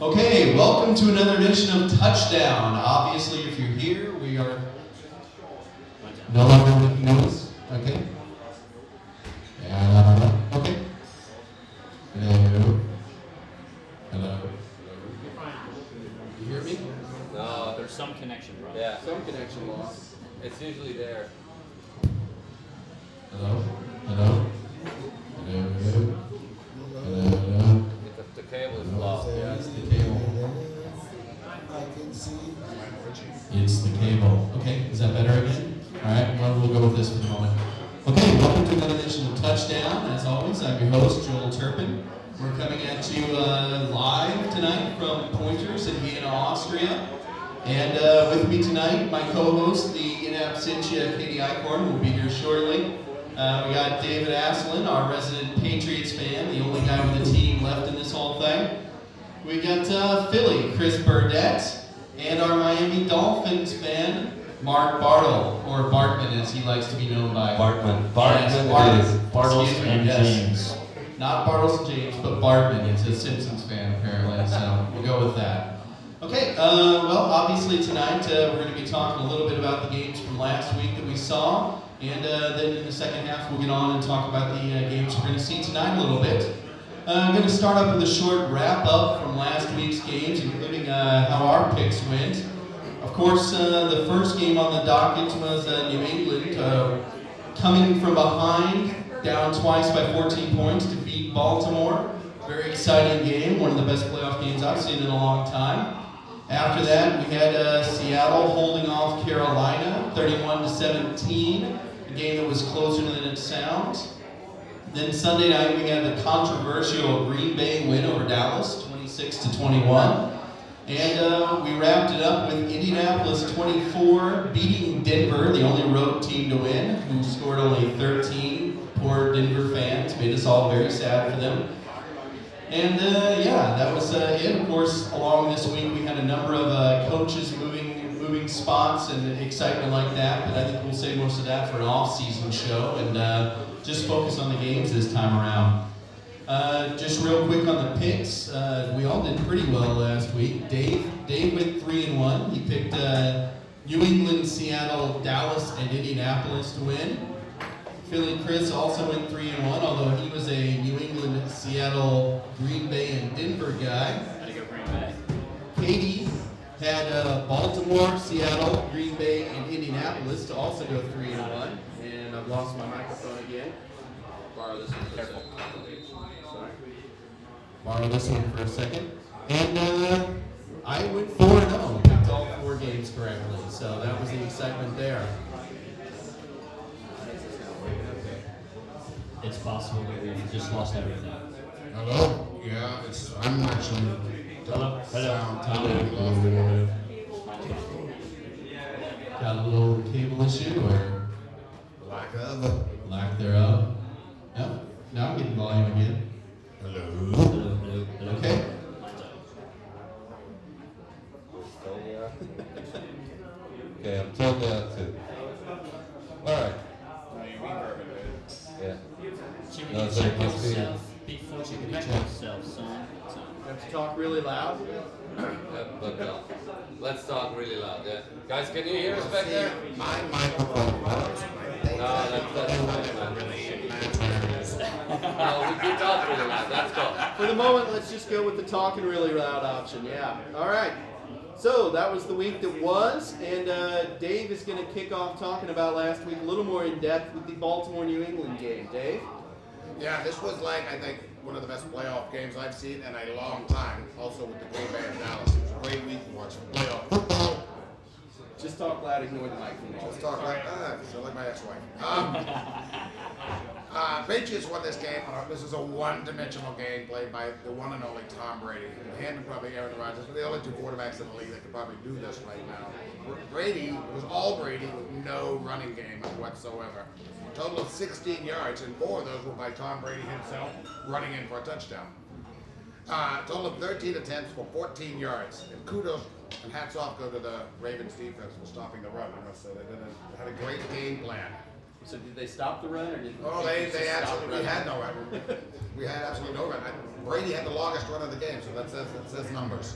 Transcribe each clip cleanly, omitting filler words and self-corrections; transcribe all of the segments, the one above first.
Okay, welcome to another edition of Touchdown. Obviously, if you're here, we are no longer making noise. Okay. Okay. Hello. Hello. You hear me? No, there's some connection problem. Yeah, Some connection loss. it's usually there. Hello. Hello. Hello. Hello. Hello. The cable is lost. Yeah, it's the cable. It's the cable. Okay, is that better again? All right, well, we'll go with this for the moment. Okay, welcome to another edition of Touchdown. As always, I'm your host, Joel Turpin. We're coming at you live tonight from Pointers in Vienna, Austria. And with me tonight, my co-host, the in absentia Katie Eichhorn, will be here shortly. We got David Asselin, our resident Patriots fan, the only guy with a team left in this whole thing. We got Philly, Chris Burdett, and our Miami Dolphins fan, Mark Bartle, or Bartman as he likes to be known by. Bartman. Yes, Bartles and yes. James. Not Bartles and James, but Bartman. He's a Simpsons fan apparently, so we'll go with that. Okay, well, obviously tonight we're going to be talking a little bit about the games from last week that we saw, and then in the second half we'll get on and talk about the games we're going to see tonight a little bit. I'm going to start up with a short wrap-up from last week's games, including how our picks went. Of course, the first game on the docket was New England coming from behind, down twice by 14 points to beat Baltimore. Very exciting game, one of the best playoff games I've seen in a long time. After that, we had Seattle holding off Carolina, 31-17, a game that was closer than it sounds. Then Sunday night, we had the controversial Green Bay win over Dallas, 26-21. And we wrapped it up with Indianapolis 24 beating Denver, the only road team to win, who scored only 13. Poor Denver fans, made us all very sad for them. And yeah, that was it. Of course, along this week, we had a number of coaches moving spots and excitement like that, but I think we'll save most of that for an off-season show and just focus on the games this time around. Just real quick on the picks, we all did pretty well last week. Dave went 3-1. He picked New England, Seattle, Dallas, and Indianapolis to win. Philly Chris also went 3-1, although he was a New England, Seattle, Green Bay, and Denver guy. Gotta go Green Bay. Katie had Baltimore, Seattle, Green Bay, and Indianapolis to also go 3-1. And I've lost my microphone again. Borrow this one for a second. Sorry. Borrow this one for a second. And I went 4-0, picked all 4 games correctly. So that was the excitement there. It's possible that we just lost everything. Hello? Yeah, I'm actually. Hello? Hello? Got a little cable issue or Lack of. lack thereof? No? Now I'm getting volume again. Hello? Okay. Okay, I'm totally out too. Alright. Yeah. Chicken, No, check so it must be- yourself before you check yourself, son. Have to talk really loud. Let's talk really loud, yeah? Guys, can you hear us back there? My microphone works. No, that's fine, man. No, we can talk really loud, that's cool. For the moment, let's just go with the talking really loud option. Yeah. All right. So that was the week that was, and Dave is going to kick off talking about last week a little more in depth with the Baltimore-New England game. Dave? Yeah, this was like, I think, one of the best playoff games I've seen in a long time. Also with the Green Bay and Dallas. It was a great week to watch playoff football. Just talk loud, ignore the microphone. Let's talk like so like my ex-wife. Patriots won this game. This is a one-dimensional game played by the one and only Tom Brady. And probably Aaron Rodgers, but the only 2 quarterbacks in the league that could probably do this right now. Brady was all Brady with no running game whatsoever. A total of 16 yards, and 4 of those were by Tom Brady himself running in for a touchdown. Total of 13 attempts for 14 yards. And kudos and hats off go to the Ravens defense for stopping the run. I must say they had a great game plan. So did they stop the run, or did Oh, they they just stop absolutely, we running? had no run. We had absolutely no run. Brady had the longest run of the game, so that says numbers.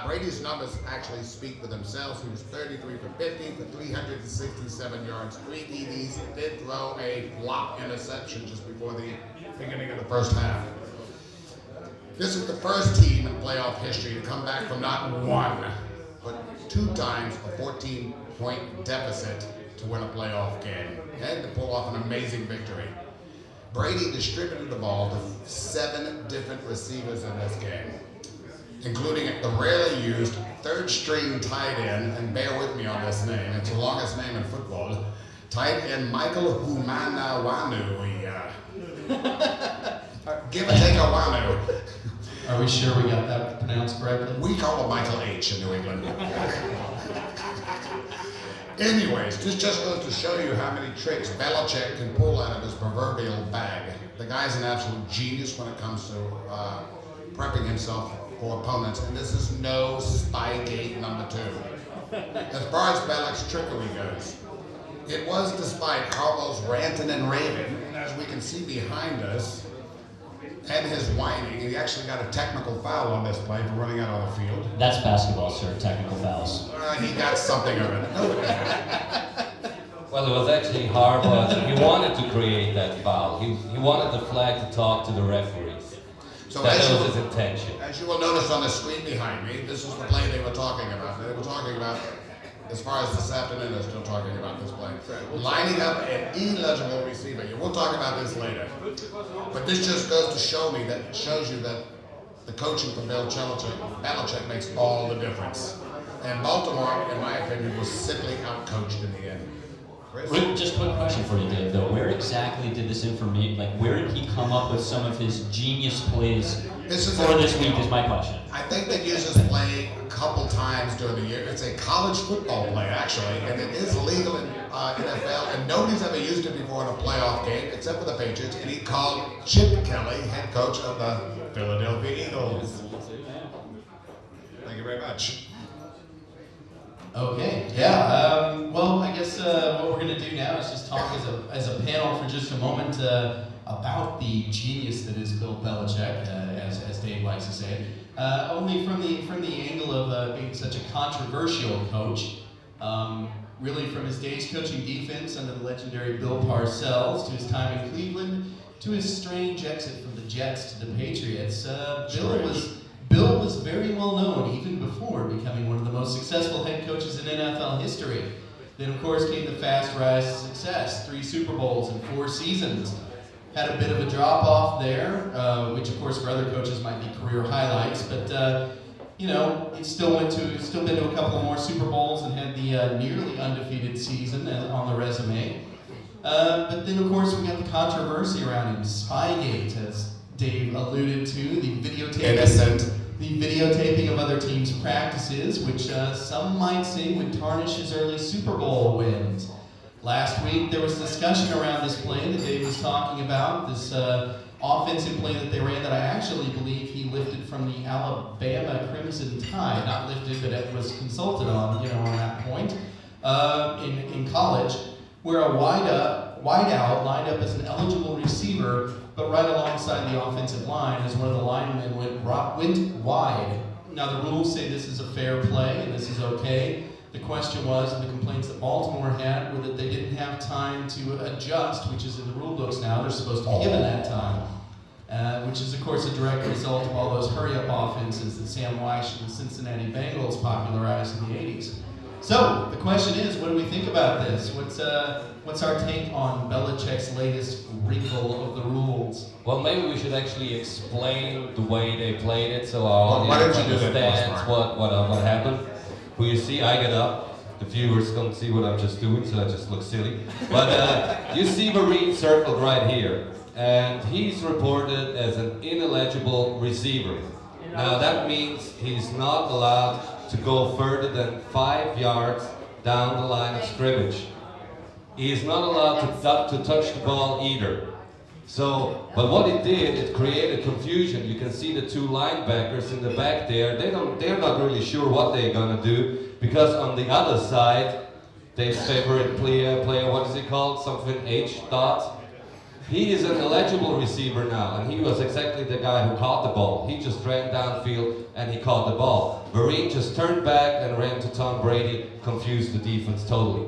Brady's numbers actually speak for themselves. He was 33 for 50 for 367 yards, 3 TDs, did throw a block interception just before the beginning of the first half. This is the first team in playoff history to come back from not one, but 2 times a 14-point deficit to win a playoff game and to pull off an amazing victory. Brady distributed the ball to 7 different receivers in this game, including the rarely used third-string tight end, and bear with me on this name, it's the longest name in football, tight end Michael Humanawanu. Give or take a Wanu. Are we sure we got that pronounced correctly? We call him Michael H in New England. Anyways, this just goes to show you how many tricks Belichick can pull out of his proverbial bag. The guy's an absolute genius when it comes to prepping himself for opponents, and this is no Spygate number 2. As far as Belichick's trickery goes, it was despite Harbaug's ranting and raving, and as we can see behind us, and his whining, he actually got a technical foul on this play for running out on the field. That's basketball, sir. Technical fouls. He got something of it. Well, it was actually Harbaugh. He wanted to create that foul. He wanted the flag to talk to the referees. So That was his intention. as you will notice on the screen behind me, this is the play they were talking about. They were talking about, as far as this afternoon, they're still talking about this play. Lining up an illegible receiver. We'll talk about this later. But this just goes to show me that, shows you that the coaching from Belichick makes all the difference. And Baltimore, in my opinion, was simply outcoached in the end. Chris? Rick, just a quick question for you, Dave, though. Where exactly did this information, where did he come up with some of his genius plays for this week is my question. I think they use this play a couple times during the year. It's a college football play, actually, and it is legal in NFL, and nobody's ever used it before in a playoff game except for the Patriots, and he called Chip Kelly, head coach of the Philadelphia Eagles. Thank you very much. Okay, yeah. Well, I guess what we're going to do now is just talk as a panel for just a moment about the genius that is Bill Belichick, as Dave likes to say. Only from the angle of being such a controversial coach. Really, from his days coaching defense under the legendary Bill Parcells to his time in Cleveland to his strange exit from the Jets to the Patriots, Bill was very well known even before becoming one of the most successful head coaches in NFL history. Then, of course, came the fast rise to success. 3 Super Bowls in 4 seasons. Had a bit of a drop-off there, which, of course, for other coaches might be career highlights. But, he still been to a couple more Super Bowls and had the nearly undefeated season on the resume. But then, of course, we got the controversy around him. Spygate, as Dave alluded to, the videotaping of other teams' practices, which some might say would tarnish his early Super Bowl wins. Last week, there was discussion around this play that Dave was talking about, this offensive play that they ran that I actually believe he lifted from the Alabama Crimson Tide. Not lifted, but it was consulted on, on that point in college, where a wideout lined up as an eligible receiver, but right alongside the offensive line as one of the linemen went wide. Now the rules say this is a fair play and this is okay. The question was, and the complaints that Baltimore had, were that they didn't have time to adjust, which is in the rule books now. They're supposed to be given that time, which is, of course, a direct result of all those hurry-up offenses that Sam Weish and the Cincinnati Bengals popularized in the 80s. So, the question is, what do we think about this? What's our take on Belichick's latest wrinkle of the rules? Well, maybe we should actually explain the way they played it so our Why don't audience you do that, understands what happened. Well, you see, I get up. The viewers don't see what I'm just doing, so I just look silly. But you see Marine circled right here, and he's reported as an ineligible receiver. Now that means he's not allowed to go further than 5 yards down the line of scrimmage. He is not allowed to touch the ball either. So, but what it did, it created confusion. You can see the 2 linebackers in the back there. They're not really sure what they're gonna do, because on the other side, Dave's favorite player, what is he called? Something H dot. He is an eligible receiver now, and he was exactly the guy who caught the ball. He just ran downfield and he caught the ball. Vereen just turned back and ran to Tom Brady, confused the defense totally.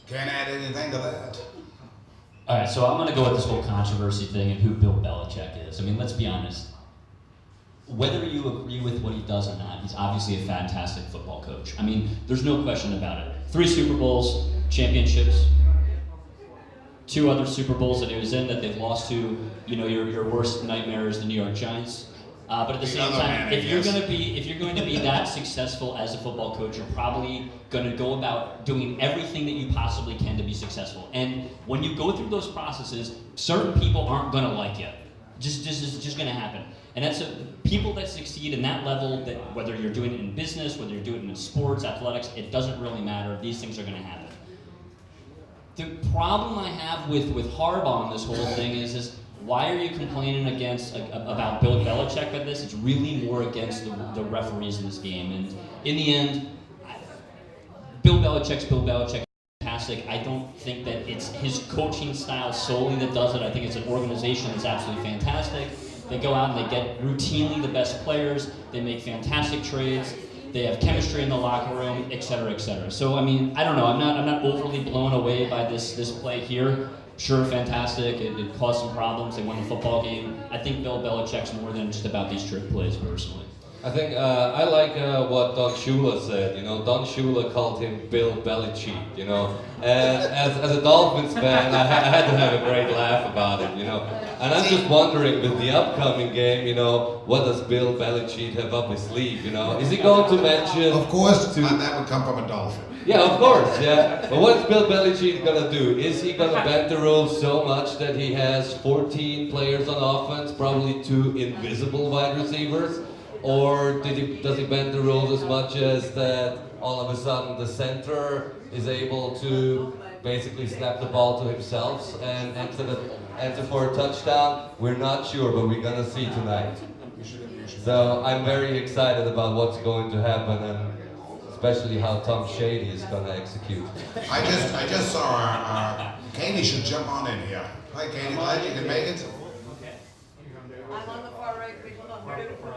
Can't add anything to that. All right, so I'm going to go with this whole controversy thing and who Bill Belichick is. I mean, let's be honest. Whether you agree with what he does or not, he's obviously a fantastic football coach. I mean, there's no question about it. 3 Super Bowls, championships, 2 other Super Bowls that he was in that they've lost to, you know, your worst nightmare is the New York Giants. But at the same time, if you're going to be that successful as a football coach, you're probably going to go about doing everything that you possibly can to be successful. And when you go through those processes, certain people aren't going to like you. It's just going to happen. And that's people that succeed in that level, that whether you're doing it in business, whether you're doing it in sports, athletics, it doesn't really matter. These things are going to happen. The problem I have with Harbaugh in this whole thing is why are you complaining about Bill Belichick with this? It's really more against the referees in this game. And in the end, Bill Belichick's fantastic. I don't think that it's his coaching style solely that does it. I think it's an organization that's absolutely fantastic. They go out and they get routinely the best players. They make fantastic trades. They have chemistry in the locker room, et cetera, et cetera. So I mean, I don't know. I'm not overly blown away by this play here. Sure, fantastic. It caused some problems. They won the football game. I think Bill Belichick's more than just about these trick plays, personally. I think I like what Don Shula said. You know, Don Shula called him Bill Belichick. You know, and as a Dolphins fan, I had to have a great laugh about it. You know, and I'm just wondering with the upcoming game, you know, what does Bill Belichick have up his sleeve? You know, is he going to mention? Of course, that would come from a Dolphin. Yeah, of course, yeah. But what's Bill Belichick gonna do? Is he gonna bend the rules so much that he has 14 players on offense, probably 2 invisible wide receivers? Or does he bend the rules as much as that all of a sudden the center is able to basically snap the ball to himself and enter for a touchdown? We're not sure, but we're gonna see tonight. So I'm very excited about what's going to happen, and especially how Tom Shady is going to execute. I just saw our Katie should jump on in here. Hi Katie, glad you can make it. I'm on the far right. Hold on, where did it go?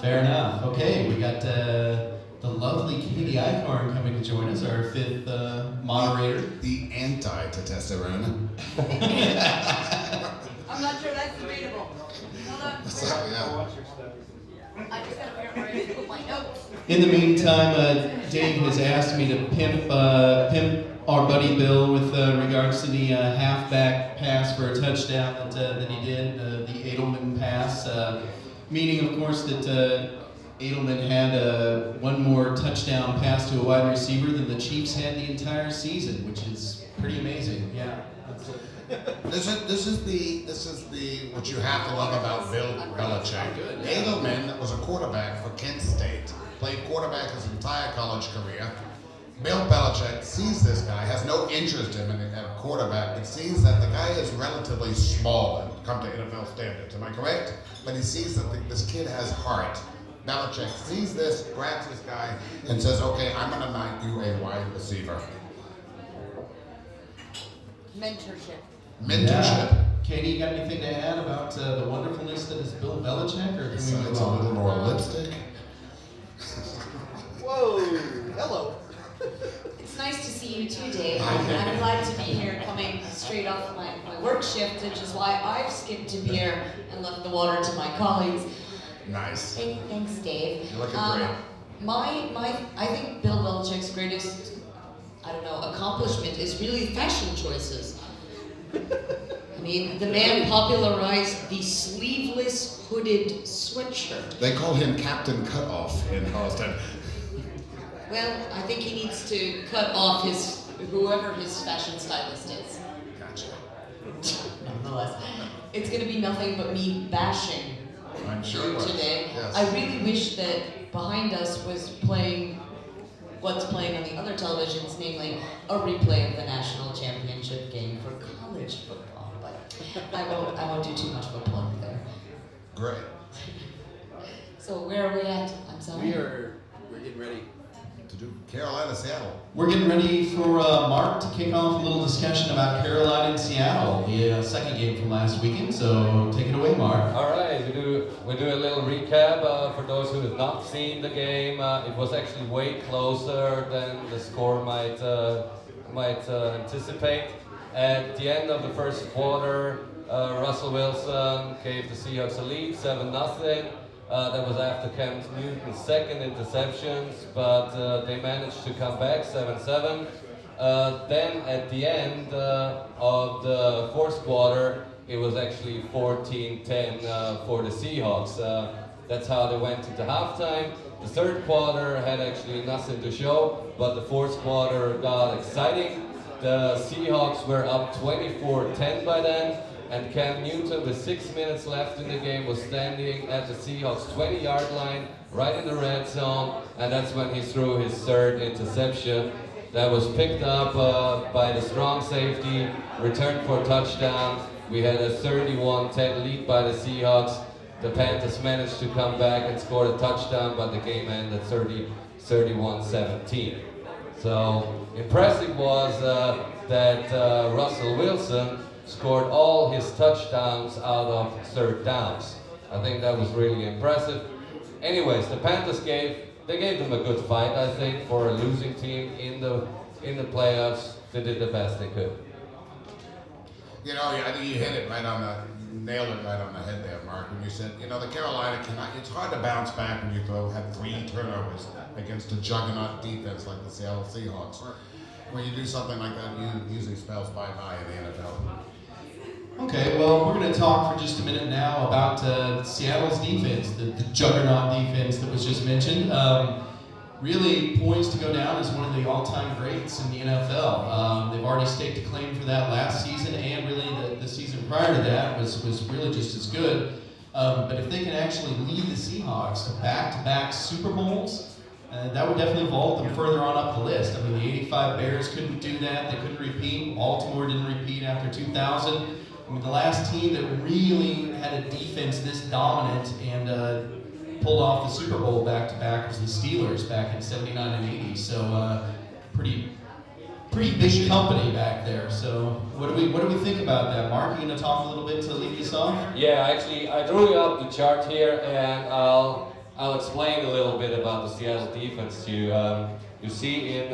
Fair enough. Okay, we got the lovely Katie Eichhorn coming to join us, our 5th moderator. The anti-testosterone. I'm not sure that's debatable. Hold on. I just gotta figure out where I need to put my notes. In the meantime, Dave has asked me to pimp our buddy Bill with regards to the halfback pass for a touchdown that he did, the Edelman pass. Meaning, of course, that Edelman had one more touchdown pass to a wide receiver than the Chiefs had the entire season, which is pretty amazing. Yeah. This is the what you have to love about Bill Belichick. Edelman was a quarterback for Kent State. Played quarterback his entire college career. Bill Belichick sees this guy, has no interest in him at quarterback, but sees that the guy is relatively small and come to NFL standards. Am I correct? But he sees that this kid has heart. Belichick sees this, grabs this guy, and says, "Okay, I'm going to make you a wide receiver." Mentorship. Yeah. Katie, you got anything to add about the wonderfulness that is Bill Belichick, or Besides a little more lipstick. Whoa! Hello. It's nice to see you too, Dave. I'm glad to be here, coming straight off my work shift, which is why I've skipped a beer and left the water to my colleagues. Nice. Thanks, Dave. You're looking great. I think Bill Belichick's greatest, accomplishment is really fashion choices. I mean, the man popularized the sleeveless hooded sweatshirt. They call him Captain Cutoff in Boston. Well, I think he needs to cut off whoever his fashion stylist is. Gotcha. Nonetheless, it's going to be nothing but me bashing I'm sure you it was. today. Yes. I really wish that behind us was playing what's playing on the other televisions, namely a replay of the national championship game for college football. But I won't do too much of a plug there. Great. So where are we at? I'm sorry. We're getting ready To do Carolina, Seattle. We're getting ready for Mark to kick off a little discussion about Carolina and Seattle, the second game from last weekend. So take it away, Mark. All right, we do a little recap for those who have not seen the game. It was actually way closer than the score might anticipate. At the end of the first quarter, Russell Wilson gave the Seahawks a lead, 7-0. That was after Cam Newton's second interceptions, but they managed to come back 7-7. Then at the end of the fourth quarter, it was actually 14-10 for the Seahawks. That's how they went into halftime. The third quarter had actually nothing to show, but the fourth quarter got exciting. The Seahawks were up 24-10 by then, and Cam Newton, with 6 minutes left in the game, was standing at the Seahawks 20-yard line, right in the red zone, and that's when he threw his third interception. That was picked up by the strong safety, returned for a touchdown. We had a 31-10 lead by the Seahawks. The Panthers managed to come back and score a touchdown, but the game ended 31-17. So impressive was that Russell Wilson scored all his touchdowns out of third downs. I think that was really impressive. Anyways, the Panthers gave them a good fight, I think, for a losing team in the playoffs. They did the best they could. You know, I think you hit it right on nailed it right on the head there, Mark, when you said, you know, the Carolina it's hard to bounce back when you have 3 turnovers against a juggernaut defense like the Seattle Seahawks. When you do something like that, you usually spells bye-bye in the NFL. Okay, well, we're going to talk for just a minute now about Seattle's defense, the juggernaut defense that was just mentioned. Really poised to go down as one of the all-time greats in the NFL. They've already staked a claim for that last season, and really the season prior to that was really just as good. But if they can actually lead the Seahawks to back-to-back Super Bowls, that would definitely vault them further on up the list. I mean, the '85 Bears couldn't do that. They couldn't repeat. Baltimore didn't repeat after 2000. I mean, the last team that really had a defense this dominant and pulled off the Super Bowl back-to-back was the Steelers back in '79 and '80. So pretty big company back there. So what do we think about that, Mark? You going to talk a little bit to lead us off? Yeah, actually, I drew you up the chart here, and I'll explain a little bit about the Seattle defense to you. You see in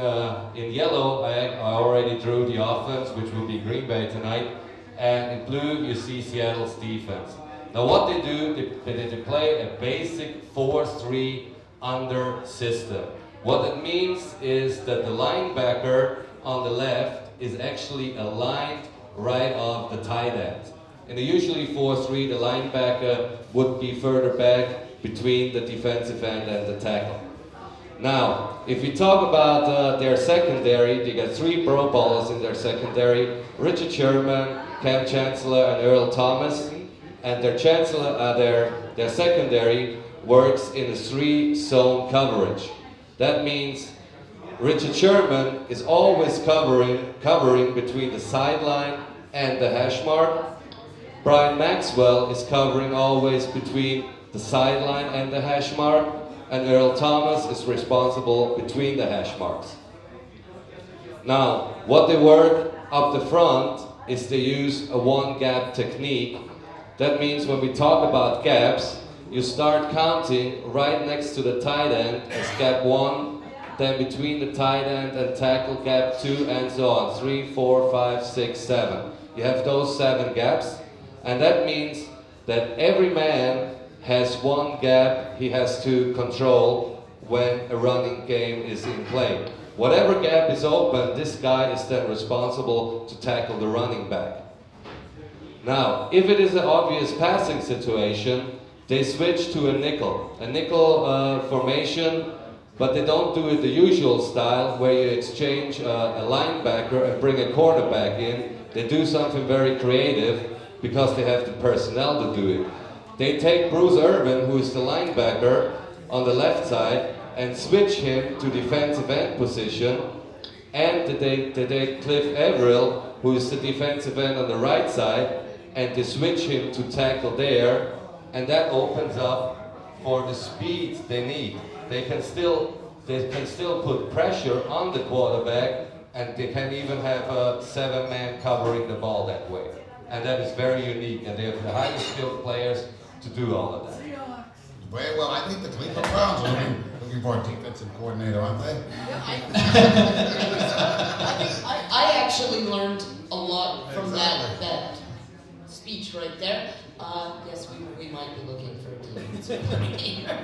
yellow, I already drew the offense, which will be Green Bay tonight, and in blue you see Seattle's defense. Now what they do, they play a basic 4-3 under system. What that means is that the linebacker on the left is actually aligned right off the tight end. In a usually 4-3, the linebacker would be further back between the defensive end and the tackle. Now, if we talk about their secondary, they got 3 Pro Bowlers in their secondary: Richard Sherman, Cam Chancellor, and Earl Thomas. And their secondary works in a 3-zone coverage. That means Richard Sherman is always covering between the sideline and the hash mark. Brian Maxwell is covering always between the sideline and the hash mark, and Earl Thomas is responsible between the hash marks. Now, what they work up the front is they use a 1-gap technique. That means when we talk about gaps, you start counting right next to the tight end as gap 1, then between the tight end and tackle gap 2, and so on, 3, 4, 5, 6, 7. You have those 7 gaps, and that means that every man has 1 gap he has to control when a running game is in play. Whatever gap is open, this guy is then responsible to tackle the running back. Now, if it is an obvious passing situation, they switch to a nickel formation, but they don't do it the usual style where you exchange a linebacker and bring a quarterback in. They do something very creative because they have the personnel to do it. They take Bruce Irvin, who is the linebacker on the left side, and switch him to defensive end position, and they take Cliff Averill, who is the defensive end on the right side, and they switch him to tackle there, and that opens up for the speed they need. They can still they can still put pressure on the quarterback, and they can even have a 7-man covering the ball that way. And that is very unique, and they have the highly skilled players to do all of that. Very well, I think the Cleveland Browns are looking for a defensive coordinator, aren't they? I actually learned a lot from that speech right there. Yes, we might be looking for a defensive coordinator.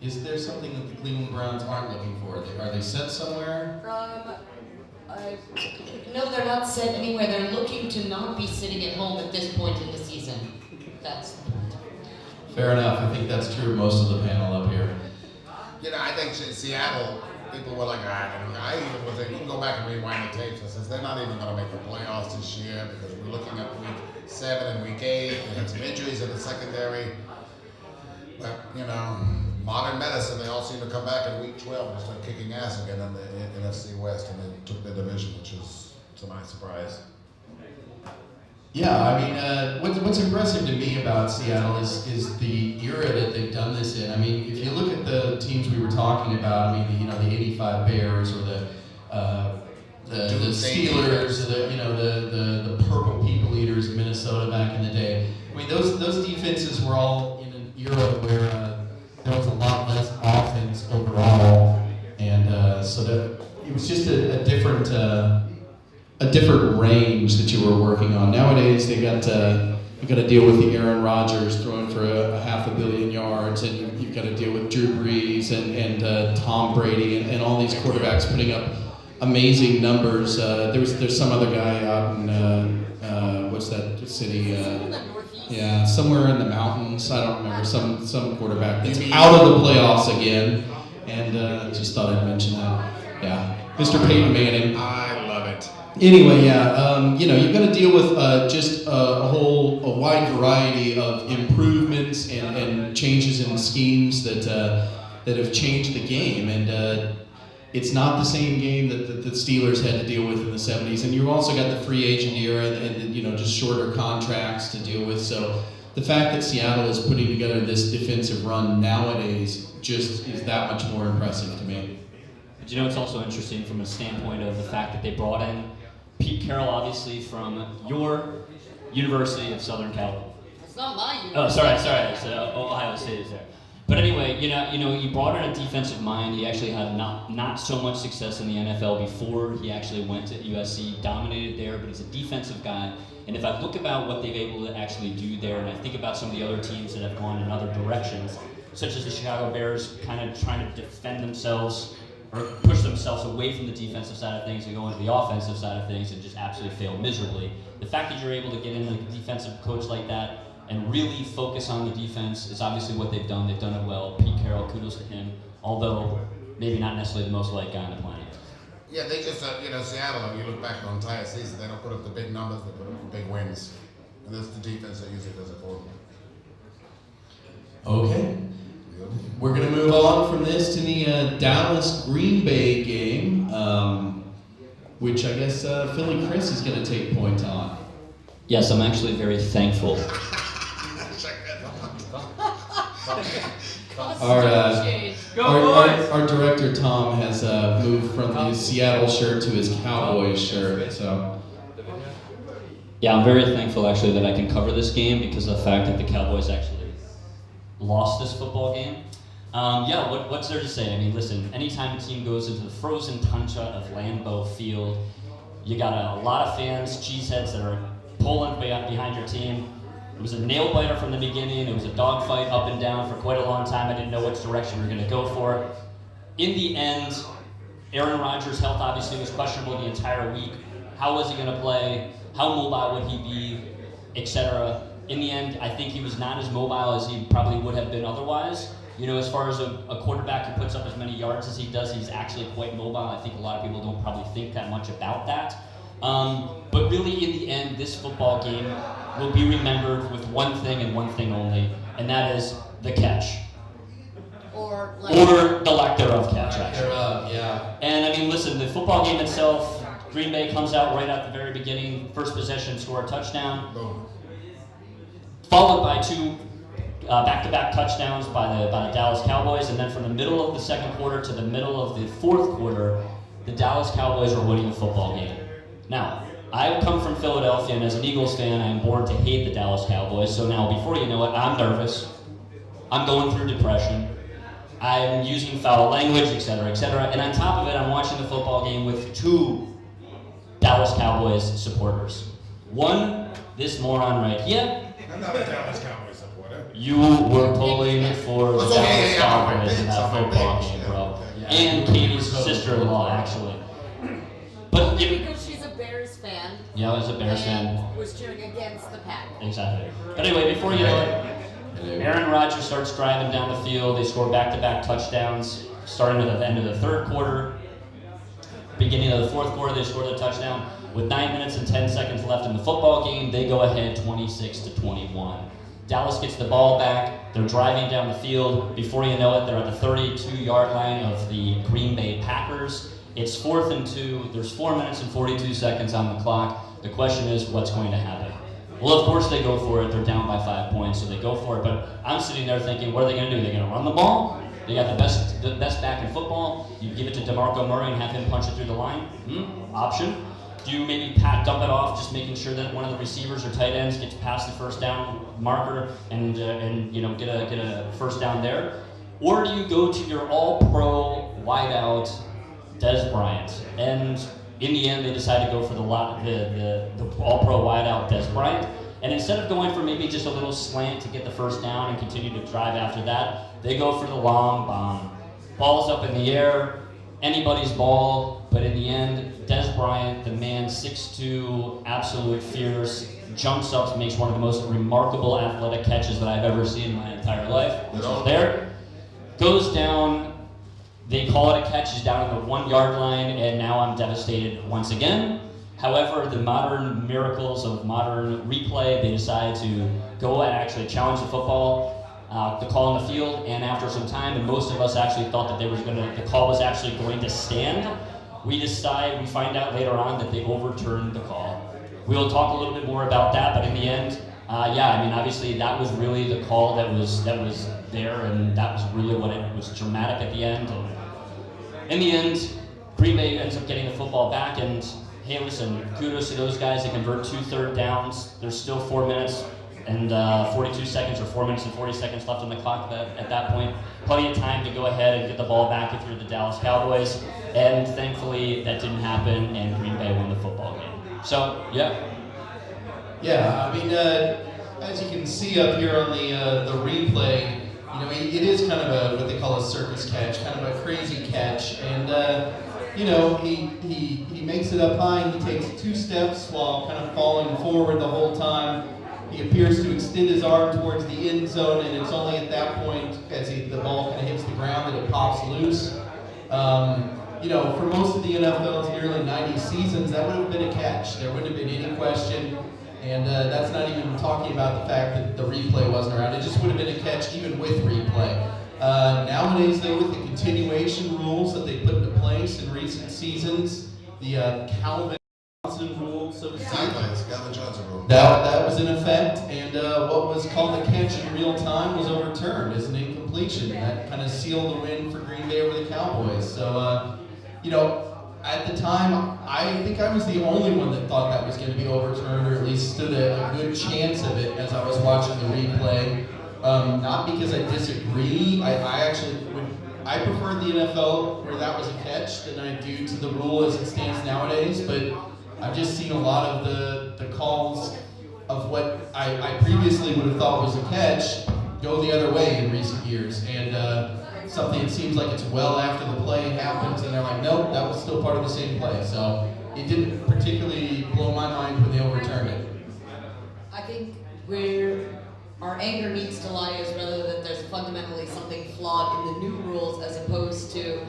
Is there something that the Cleveland Browns aren't looking for? Are they set somewhere? No, they're not set anywhere. They're looking to not be sitting at home at this point in the season. That's the point. Fair enough. I think that's true of most of the panel up here. You know, I think Seattle, people were like, I even was like, you can go back and rewind the tapes. I says they're not even going to make the playoffs this year because we're looking at week 7 and week 8. They had some injuries in the secondary. But, you know, modern medicine, they all seem to come back in week 12 and start kicking ass again in the NFC West, and they took the division, which is a nice surprise. Yeah, I mean, what's impressive to me about Seattle is the era that they've done this in. I mean, if you look at the teams we were talking about, I mean, the 85 Bears or the Steelers, or the Purple People Eaters of Minnesota back in the day. I mean, those defenses were all in an era where there was a lot less offense overall, and so that it was just a different range that you were working on. Nowadays, you got to deal with the Aaron Rodgers throwing for a 500 million yards, and you've got to deal with Drew Brees and Tom Brady and all these quarterbacks putting up amazing numbers. There's some other guy out in what's that city? Yeah, somewhere in the mountains. I don't remember. Some quarterback that's out of the playoffs again, and just thought I'd mention that. Yeah, Mr. Peyton Manning. I love it. Anyway, yeah, you've got to deal with just a wide variety of improvements and changes in schemes that have changed the game, and it's not the same game that the Steelers had to deal with in the 70s. And you've also got the free agent era and just shorter contracts to deal with. So the fact that Seattle is putting together this defensive run nowadays just is that much more impressive to me. But it's also interesting from a standpoint of the fact that they brought in Pete Carroll, obviously from your University of Southern California. It's not my university. Oh, sorry. So Ohio State is there. But anyway, you brought in a defensive mind. He actually had not so much success in the NFL before he actually went to USC, dominated there, but he's a defensive guy. And if I look about what they've able to actually do there, and I think about some of the other teams that have gone in other directions, such as the Chicago Bears kind of trying to defend themselves or push themselves away from the defensive side of things and go into the offensive side of things and just absolutely fail miserably. The fact that you're able to get in a defensive coach like that and really focus on the defense is obviously what they've done. They've done it well. Pete Carroll, kudos to him, although maybe not necessarily the most liked guy on the planet. Yeah, they just, Seattle, if you look back the entire season, they don't put up the big numbers, they put up the big wins. And that's the defense that usually does it for them. Okay. We're going to move on from this to the Dallas-Green Bay game, which I guess Philly Chris is going to take point on. Yes, I'm actually very thankful. Our director Tom has moved from his Seattle shirt to his Cowboys shirt. So Yeah, I'm very thankful actually that I can cover this game because of the fact that the Cowboys actually lost this football game. What's there to say? I mean, listen, anytime a team goes into the frozen tundra of Lambeau Field, you got a lot of fans, cheeseheads that are pulling behind your team. It was a nail biter from the beginning. It was a dogfight up and down for quite a long time. I didn't know which direction we were going to go for. In the end, Aaron Rodgers' health obviously was questionable the entire week. How was he going to play? How mobile would he be, etc. In the end, I think he was not as mobile as he probably would have been otherwise. As far as a quarterback who puts up as many yards as he does, he's actually quite mobile. I think a lot of people don't probably think that much about that. But really, in the end, this football game will be remembered with one thing and one thing only, and that is the catch. Or the lack thereof catch, actually. Yeah. And I mean, listen, the football game itself, Green Bay comes out right at the very beginning, first possession, score a touchdown, Boom. followed by two back-to-back touchdowns by the Dallas Cowboys, and then from the middle of the second quarter to the middle of the fourth quarter, the Dallas Cowboys are winning the football game. Now, I come from Philadelphia, and as an Eagles fan, I am born to hate the Dallas Cowboys. So now, before you know it, I'm nervous. I'm going through depression. I'm using foul language, etc., etc. And on top of it, I'm watching the football game with two Dallas Cowboys supporters. One, this moron right here. I'm not a Dallas Cowboys supporter. You were pulling for the It's Dallas okay, yeah, Cowboys in it's that on my football page, game, yeah. bro. Yeah. And Katie's sister-in-law, actually. But Only because she's a Bears fan. yeah, I was a Bears fan. And was cheering against the Pack. Exactly. But anyway, before you know it, Aaron Rodgers starts driving down the field. They score back-to-back touchdowns, starting at the end of the third quarter. Beginning of the fourth quarter, they score the touchdown. With 9 minutes and 10 seconds left in the football game, they go ahead 26-21. Dallas gets the ball back. They're driving down the field. Before you know it, they're at the 32-yard line of the Green Bay Packers. It's 4th and 2. There's 4 minutes and 42 seconds on the clock. The question is, what's going to happen? Well, of course they go for it. They're down by 5 points, so they go for it. But I'm sitting there thinking, what are they going to do? They're going to run the ball? They got the best back in football. You give it to DeMarco Murray and have him punch it through the line? Option. Do you maybe dump it off, just making sure that one of the receivers or tight ends gets past the first down marker and you know get a first down there? Or do you go to your all-pro wideout Des Bryant? And in the end, they decide to go for the all-pro wideout Des Bryant. And instead of going for maybe just a little slant to get the first down and continue to drive after that, they go for the long bomb. Ball's up in the air, anybody's ball, but in the end, Des Bryant, the man 6'2", absolute fierce, jumps up and makes one of the most remarkable athletic catches that I've ever seen in my entire life, which is there. Goes down, they call it a catch, he's down on the 1 yard line, and now I'm devastated once again. However, the modern miracles of modern replay, they decide to go and actually challenge the football, the call on the field, and after some time, and most of us actually thought that the call was actually going to stand, we find out later on that they overturned the call. We'll talk a little bit more about that, but in the end, yeah, I mean, obviously that was really the call that was there, and that was really what it was dramatic at the end. And in the end, Green Bay ends up getting the football back, and hey, listen, kudos to those guys that convert 2 third downs. There's still 4 minutes and 42 seconds or 4 minutes and 40 seconds left on the clock at that point. Plenty of time to go ahead and get the ball back if you're the Dallas Cowboys. And thankfully, that didn't happen, and Green Bay won the football game. So, yeah. Yeah, I mean, as you can see up here on the replay, you know, it is kind of what they call a circus catch, kind of a crazy catch, and you know, he makes it up high, and he takes 2 steps while kind of falling forward the whole time. He appears to extend his arm towards the end zone, and it's only at that point, as the ball kind of hits the ground, that it pops loose. You know, for most of the NFL's nearly 90 seasons, that would have been a catch. There wouldn't have been any question, and that's not even talking about the fact that the replay wasn't around. It just would have been a catch even with replay. Nowadays, though, with the continuation rules that they put into place in recent seasons, the Calvin Johnson rule, so to speak. Calvin Johnson rule. That was in effect, and what was called a catch in real time was overturned as an incompletion. That kind of sealed the win for Green Bay over the Cowboys. So, you know, at the time, I think I was the only one that thought that was going to be overturned, or at least stood a good chance of it as I was watching the replay. Not because I disagree. I prefer the NFL where that was a catch than I do to the rule as it stands nowadays, but I've just seen a lot of the calls of what I previously would have thought was a catch go the other way in recent years, and something that seems like it's well after the play happens, and they're like, nope, that was still part of the same play. So it didn't particularly blow my mind when they overturned it. I think where our anger needs to lie is rather that there's fundamentally something flawed in the new rules, as opposed to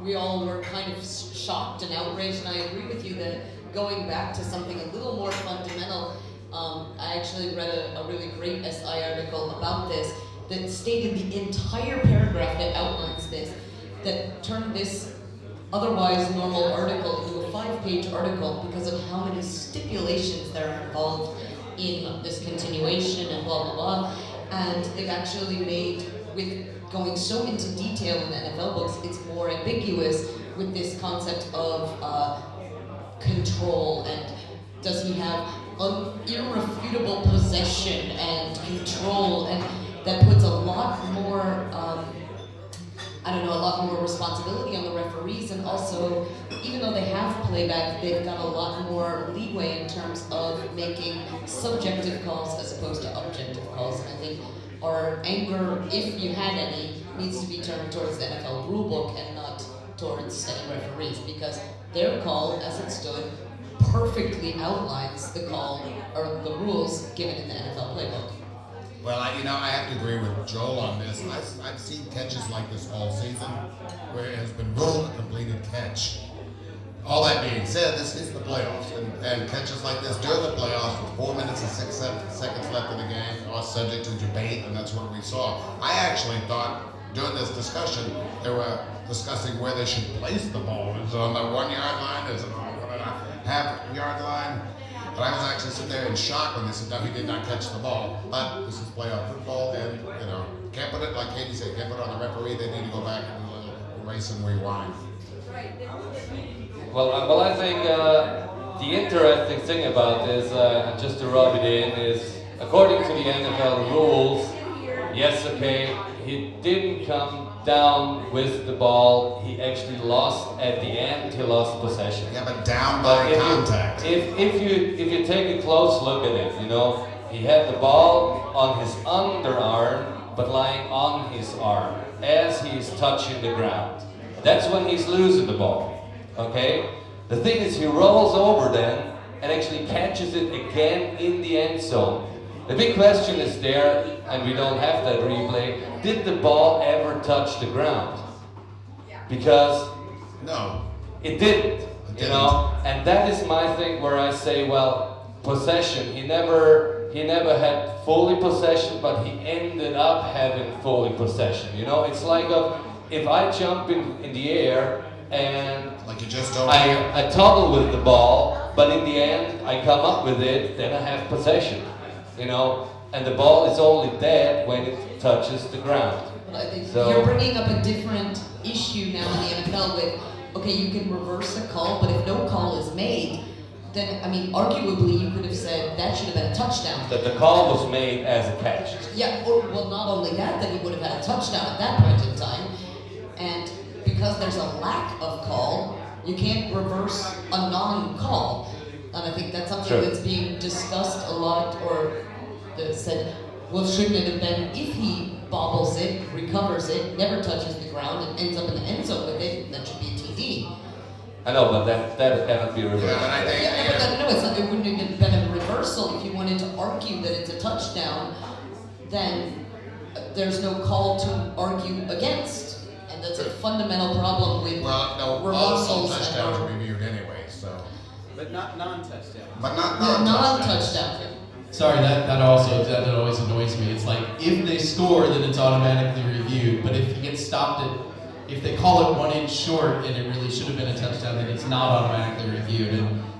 we all were kind of shocked and outraged, and I agree with you that going back to something a little more fundamental, I actually read a really great SI article about this that stated the entire paragraph that outlines this, that turned this otherwise normal article into a 5-page article because of how many stipulations there are involved in this continuation and blah, blah, blah. and they've actually made, with going so into detail in the NFL books, it's more ambiguous with this concept of control, and does he have irrefutable possession and control, and that puts a lot more, a lot more responsibility on the referees, and also, even though they have playback, they've got a lot more leeway in terms of making subjective calls as opposed to objective calls, and I think our anger, if you had any, needs to be turned towards the NFL rulebook and not towards any referees, because their call, as it stood, perfectly outlines the call or the rules given in the NFL playbook. Well, I have to agree with Joel on this. I've seen catches like this all season where it has been ruled a completed catch. All that being said, this is the playoffs, and catches like this during the playoffs with 4 minutes and 6 seconds left in the game are subject to debate, and that's what we saw. I actually thought during this discussion they were discussing where they should place the ball. Is it on the 1 yard line? Is it on the half-yard line? But I was actually sitting there in shock when they said, no, he did not catch the ball. But this is playoff football, and can't put it, like Katie said, can't put it on the referee. They need to go back and do a little erase and rewind. Well, I think the interesting thing about this, just to rub it in, is according to the NFL rules, yes, okay, he didn't come down with the ball. He actually lost at the end. He lost possession. Yeah, but down by contact. If you take a close look at it, he had the ball on his underarm, but lying on his arm as he's touching the ground. That's when he's losing the ball. Okay? The thing is, he rolls over then and actually catches it again in the end zone. The big question is there, and we don't have that replay, did the ball ever touch the ground? Because no, it didn't, and that is my thing where I say, well, possession, he never had fully possession, but he ended up having fully possession. It's like if I jump in the air and like you just don't I toggle with the ball, but in the end I come up with it, then I have possession. And the ball is only dead when it touches the ground. Well, I think you're bringing up a different issue now in the NFL with, okay, you can reverse a call, but if no call is made, then, arguably you could have said that should have been a touchdown. That the call was made as a catch. Yeah, well, not only that he would have had a touchdown at that point in time, and because there's a lack of call, you can't reverse a non-call. And I think that's something that's being discussed a lot, or said, well, shouldn't it have been if he bobbles it, recovers it, never touches the ground, and ends up in the end zone with it, that should be a TD. I know, but that cannot be reversed. Yeah, but I think, it wouldn't have been a reversal if you wanted to argue that it's a touchdown. Then there's no call to argue against, and that's a fundamental problem with all reversals. touchdowns are reviewed anyway, so. But not non-touchdown. But not non-touchdown. Sorry, that always annoys me. It's like, if they score, then it's automatically reviewed, but if he gets stopped if they call it 1 inch short and it really should have been a touchdown, then it's not automatically reviewed.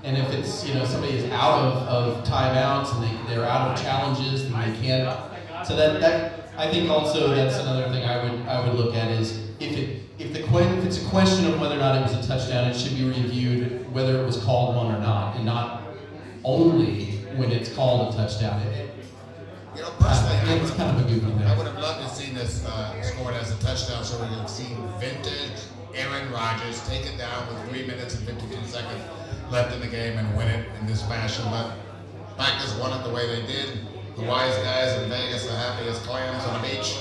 And if it's, somebody is out of timeouts and they're out of challenges, then they can't. So that I think also that's another thing I would look at is if it's a question of whether or not it was a touchdown, it should be reviewed whether it was called one or not, and not only when it's called a touchdown. Personally, it's kind of a goofy thing. I would have loved to have seen this scored as a touchdown, so we could have seen vintage Aaron Rodgers take it down with 3 minutes and 52 seconds left in the game and win it in this fashion. But Packers won it the way they did. The wise guys in Vegas are happy as clams on the beach.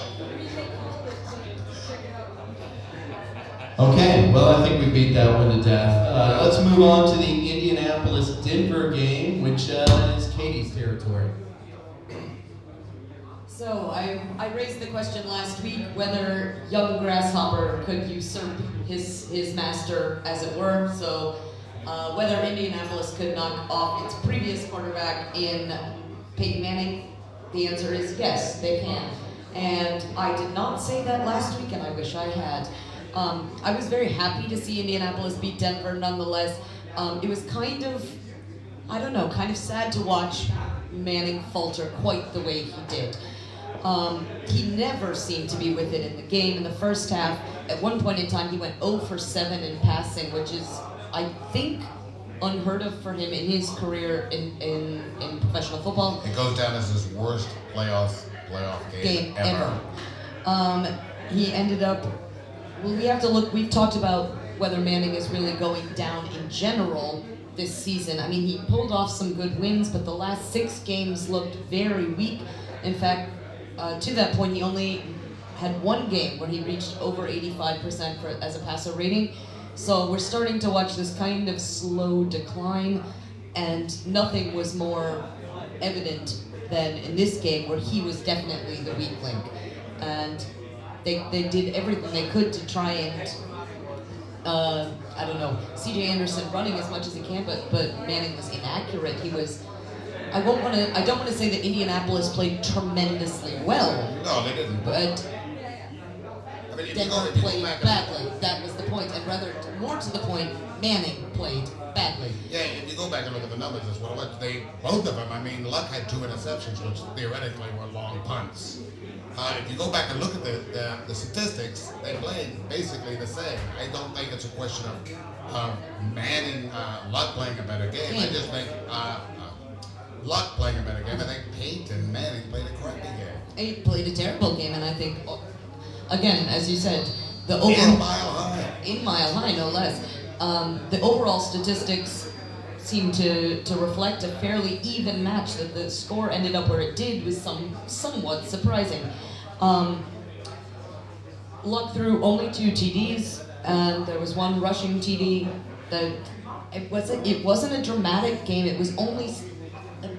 Okay, well, I think we beat that one to death. Let's move on to the Indianapolis-Denver game, which is Katie's territory. So I raised the question last week whether young Grasshopper could usurp his master, as it were. So whether Indianapolis could knock off its previous quarterback in Peyton Manning, the answer is yes, they can. And I did not say that last week, and I wish I had. I was very happy to see Indianapolis beat Denver nonetheless. It was kind of sad to watch Manning falter quite the way he did. He never seemed to be with it in the game. In the first half, at one point in time, he went 0 for 7 in passing, which is, I think, unheard of for him in his career in professional football. It goes down as his worst playoff game ever. He ended up, well, we have to look, we've talked about whether Manning is really going down in general this season. I mean, he pulled off some good wins, but the last 6 games looked very weak. In fact, to that point, he only had 1 game where he reached over 85% as a passer rating. So we're starting to watch this kind of slow decline, and nothing was more evident than in this game where he was definitely the weak link. And they did everything they could to try and, I don't know, C.J. Anderson running as much as he can, but Manning was inaccurate. He was, I don't want to say that Indianapolis played tremendously well. No, they didn't. But I mean, if Denver you go played back badly. That was the point. And rather, more to the point, Manning played badly. Yeah, if you go back and look at the numbers as well, both of them, I mean, Luck had 2 interceptions, which theoretically were long punts. If you go back and look at the statistics, they played basically the same. I don't think it's a question of Manning, Luck playing a better game. I just think Luck playing a better game. I think Peyton Manning played a crappy game. He played a terrible game, and I think, again, as you said, the In Mile High. In Mile High, no less. The overall statistics seem to reflect a fairly even match. That the score ended up where it did was somewhat surprising. Luck threw only 2 TDs, and there was 1 rushing TD. It wasn't a dramatic game. It was only,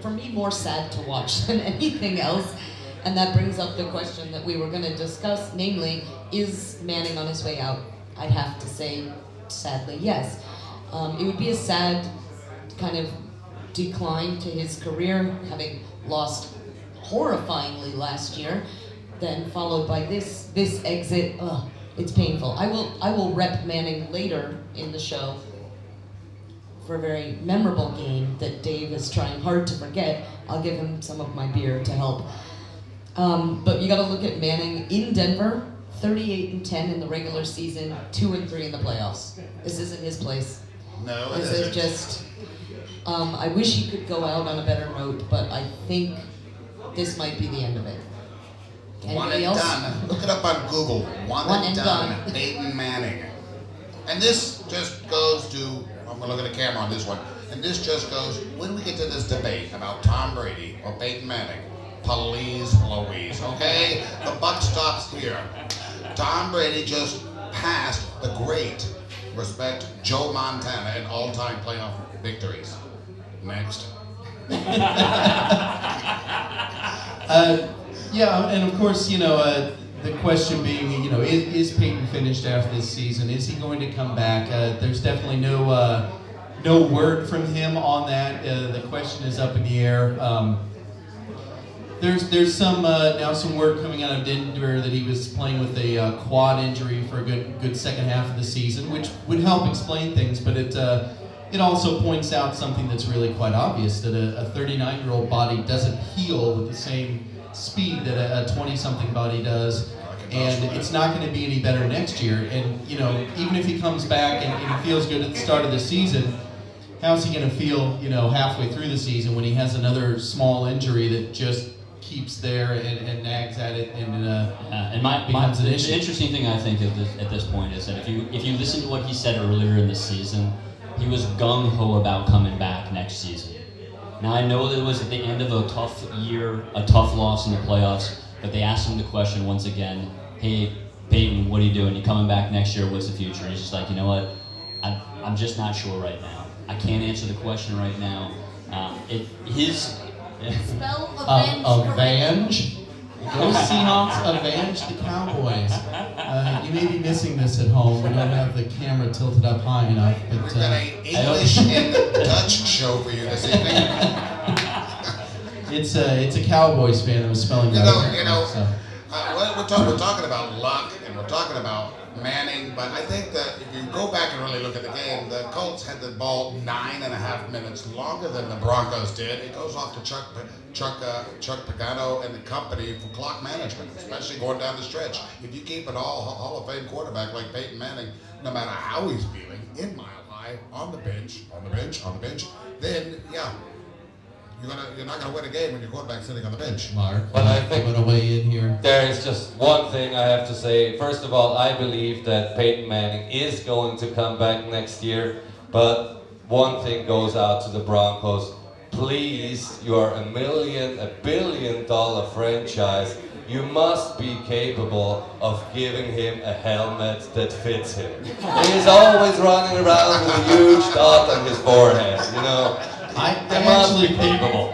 for me, more sad to watch than anything else. And that brings up the question that we were going to discuss, namely, is Manning on his way out? I'd have to say, sadly, yes. It would be a sad kind of decline to his career, having lost horrifyingly last year, then followed by this exit. Ugh, it's painful. I will rep Manning later in the show for a very memorable game that Dave is trying hard to forget. I'll give him some of my beer to help. But you got to look at Manning in Denver, 38-10 in the regular season, 2-3 in the playoffs. This isn't his place. No, it This isn't. is just. I wish he could go out on a better note, but I think this might be the end of it. One Anybody and else? done. Look it up on Google. One and done. Peyton Manning. And this just goes to, I'm going to look at the camera on this one, and this just goes, when we get to this debate about Tom Brady or Peyton Manning, please, Louise, okay? The buck stops here. Tom Brady just passed the great, respect, Joe Montana in all-time playoff victories. Next. Yeah, and of course, the question being, is Peyton finished after this season? Is he going to come back? There's definitely no word from him on that. The question is up in the air. There's some word coming out of Denver that he was playing with a quad injury for a good second half of the season, which would help explain things, but it also points out something that's really quite obvious, that a 39-year-old body doesn't heal with the same speed that a 20-something body does, and it's not going to be any better next year. And even if he comes back and he feels good at the start of the season, how's he going to feel halfway through the season when he has another small injury that just keeps there and nags at it and becomes an issue? The interesting thing I think at this point is that if you listen to what he said earlier in the season, he was gung-ho about coming back next season. Now I know that it was at the end of a tough year, a tough loss in the playoffs, but they asked him the question once again, hey Peyton, what are you doing? You coming back next year, what's the future? And he's just like, you know what, I'm just not sure right now. I can't answer the question right now. Spell avenge. Avenge? Those Seahawks avenge the Cowboys. You may be missing this at home. We don't have the camera tilted up high enough. But, We've got an English and Dutch show for you this evening. It's a Cowboys fan that was spelling that. So, we're talking about luck and we're talking about Manning, but I think that if you go back and really look at the game, the Colts had the ball 9.5 minutes longer than the Broncos did. It goes off to Chuck Pagano and the company for clock management, especially going down the stretch. If you keep an Hall of Fame quarterback like Peyton Manning, no matter how he's feeling, in Mile High, on the bench, then yeah. You're not gonna win a game when your quarterback's sitting on the bench. Mark, Well, I think I'm gonna weigh in here. there is just one thing I have to say. First of all, I believe that Peyton Manning is going to come back next year, but one thing goes out to the Broncos. Please, you are a billion-dollar franchise. You must be capable of giving him a helmet that fits him. He's always running around with a huge dot on his forehead, you know. I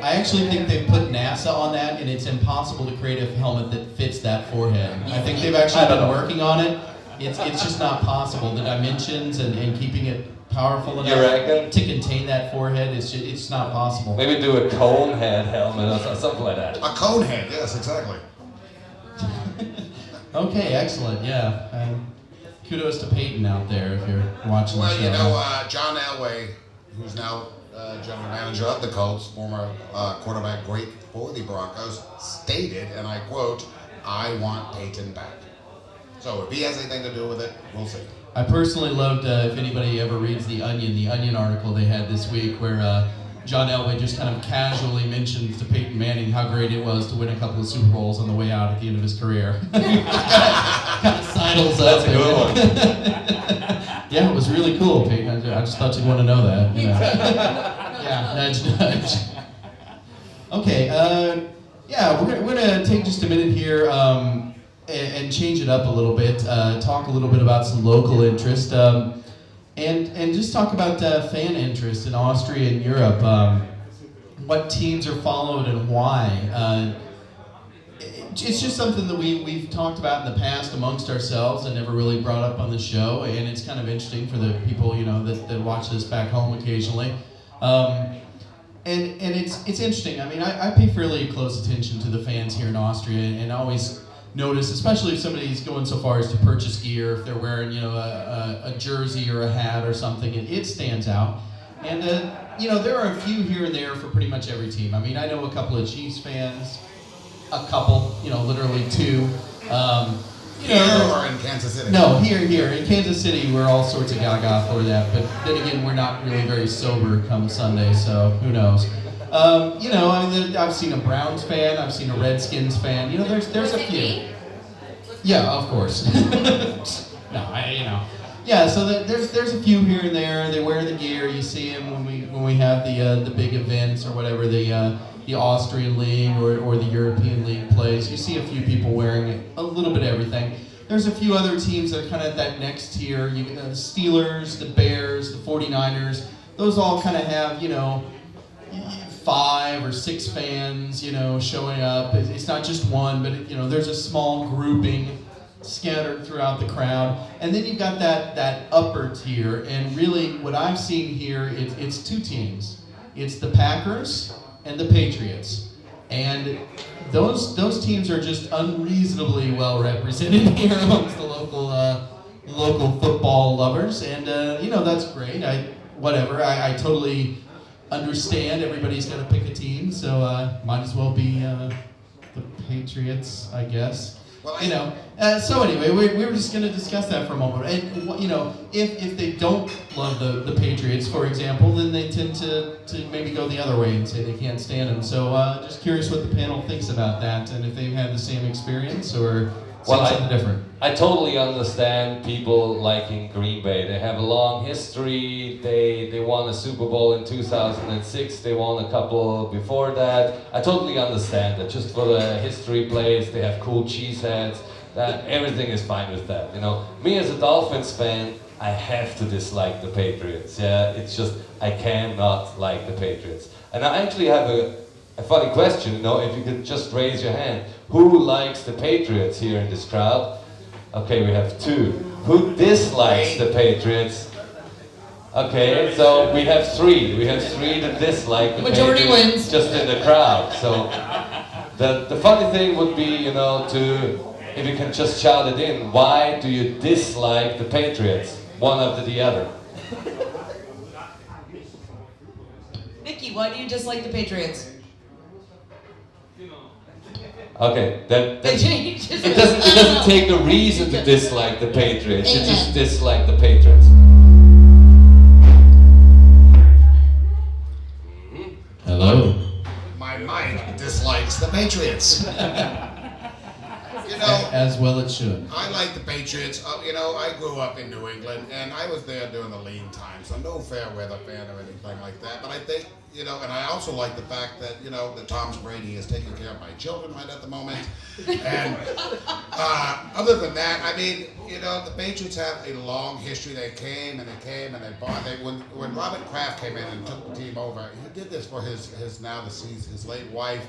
actually think they put NASA on that, and it's impossible to create a helmet that fits that forehead. I think they've actually been working on it. It's just not possible. The dimensions and keeping it powerful You enough reckon? to contain that forehead, it's not possible. Maybe do a cone head helmet or something like that. A cone head, yes, exactly. Okay, excellent. Yeah, kudos to Peyton out there if you're watching the Well, show. you know, John Elway, who's now general manager of the Colts, former quarterback great for the Broncos, stated, and I quote, "I want Peyton back." So if he has anything to do with it, we'll see. I personally loved, if anybody ever reads the Onion article they had this week where John Elway just kind of casually mentions to Peyton Manning how great it was to win a couple of Super Bowls on the way out at the end of his career. kind of sidles up. That's a good one. Yeah, it was really cool, Peyton. I just thought you'd want to know that. You know. Yeah, nudge, nudge. Okay, yeah, we're gonna take just a minute here and change it up a little bit. Talk a little bit about some local interest. And just talk about fan interest in Austria and Europe. What teams are followed and why. It's just something that we've talked about in the past amongst ourselves and never really brought up on the show. And it's kind of interesting for the people that watch this back home occasionally. And it's interesting. I mean, I pay fairly close attention to the fans here in Austria and always notice, especially if somebody's going so far as to purchase gear, if they're wearing, a jersey or a hat or something, it stands out. And, there are a few here and there for pretty much every team. I mean, I know a couple of Chiefs fans, a couple, literally two. Here or in Kansas City? No, here. In Kansas City, we're all sorts of gaga for that. But then again, we're not really very sober come Sunday, so who knows. I've seen a Browns fan, I've seen a Redskins fan. There's a few. Yeah, of course. Yeah, so there's a few here and there. They wear the gear. You see them when we have the big events or whatever, the Austrian League or the European League plays. You see a few people wearing a little bit of everything. There's a few other teams that are kind of at that next tier. You get the Steelers, the Bears, the 49ers. Those all kind of have, 5 or 6 fans, showing up. It's not just one, but there's a small grouping scattered throughout the crowd. And then you've got that upper tier, and really what I've seen here, it's 2 teams. It's the Packers and the Patriots. And those teams are just unreasonably well represented here amongst the local football lovers. And that's great. I totally understand everybody's got to pick a team, so might as well be the Patriots, I guess. Well, So anyway, we were just going to discuss that for a moment. And if they don't love the Patriots, for example, then they tend to maybe go the other way and say they can't stand them. So just curious what the panel thinks about that, and if they've had the same experience or something different. I totally understand people liking Green Bay. They have a long history. They won a Super Bowl in 2006. They won a couple before that. I totally understand that. Just for the history plays, they have cool cheeseheads. That everything is fine with that. Me as a Dolphins fan, I have to dislike the Patriots. Yeah, it's just I cannot like the Patriots. And I actually have a funny question. If you could just raise your hand. Who likes the Patriots here in this crowd? Okay, we have 2. Who dislikes the Patriots? Okay, so we have 3. We have 3 that dislike the Majority Patriots wins. just in the crowd. So the funny thing would be, to if you can just shout it in, why do you dislike the Patriots? One after the other. Nikki, why do you dislike the Patriots? Okay, that They change. it doesn't take a reason to dislike the Patriots. You just Amen. dislike the Patriots. Hello. My mind dislikes the Patriots. You know, As well it should. I like the Patriots. You know, I grew up in New England, and I was there during the lean times. So no fair weather fan or anything like that. But I think, you know, and I also like the fact that, you know, that Tom Brady is taking care of my children right at the moment. And other than that, I mean, you know, the Patriots have a long history. They came and they bought. When Robert Kraft came in and took the team over, he did this for his now deceased, his late wife.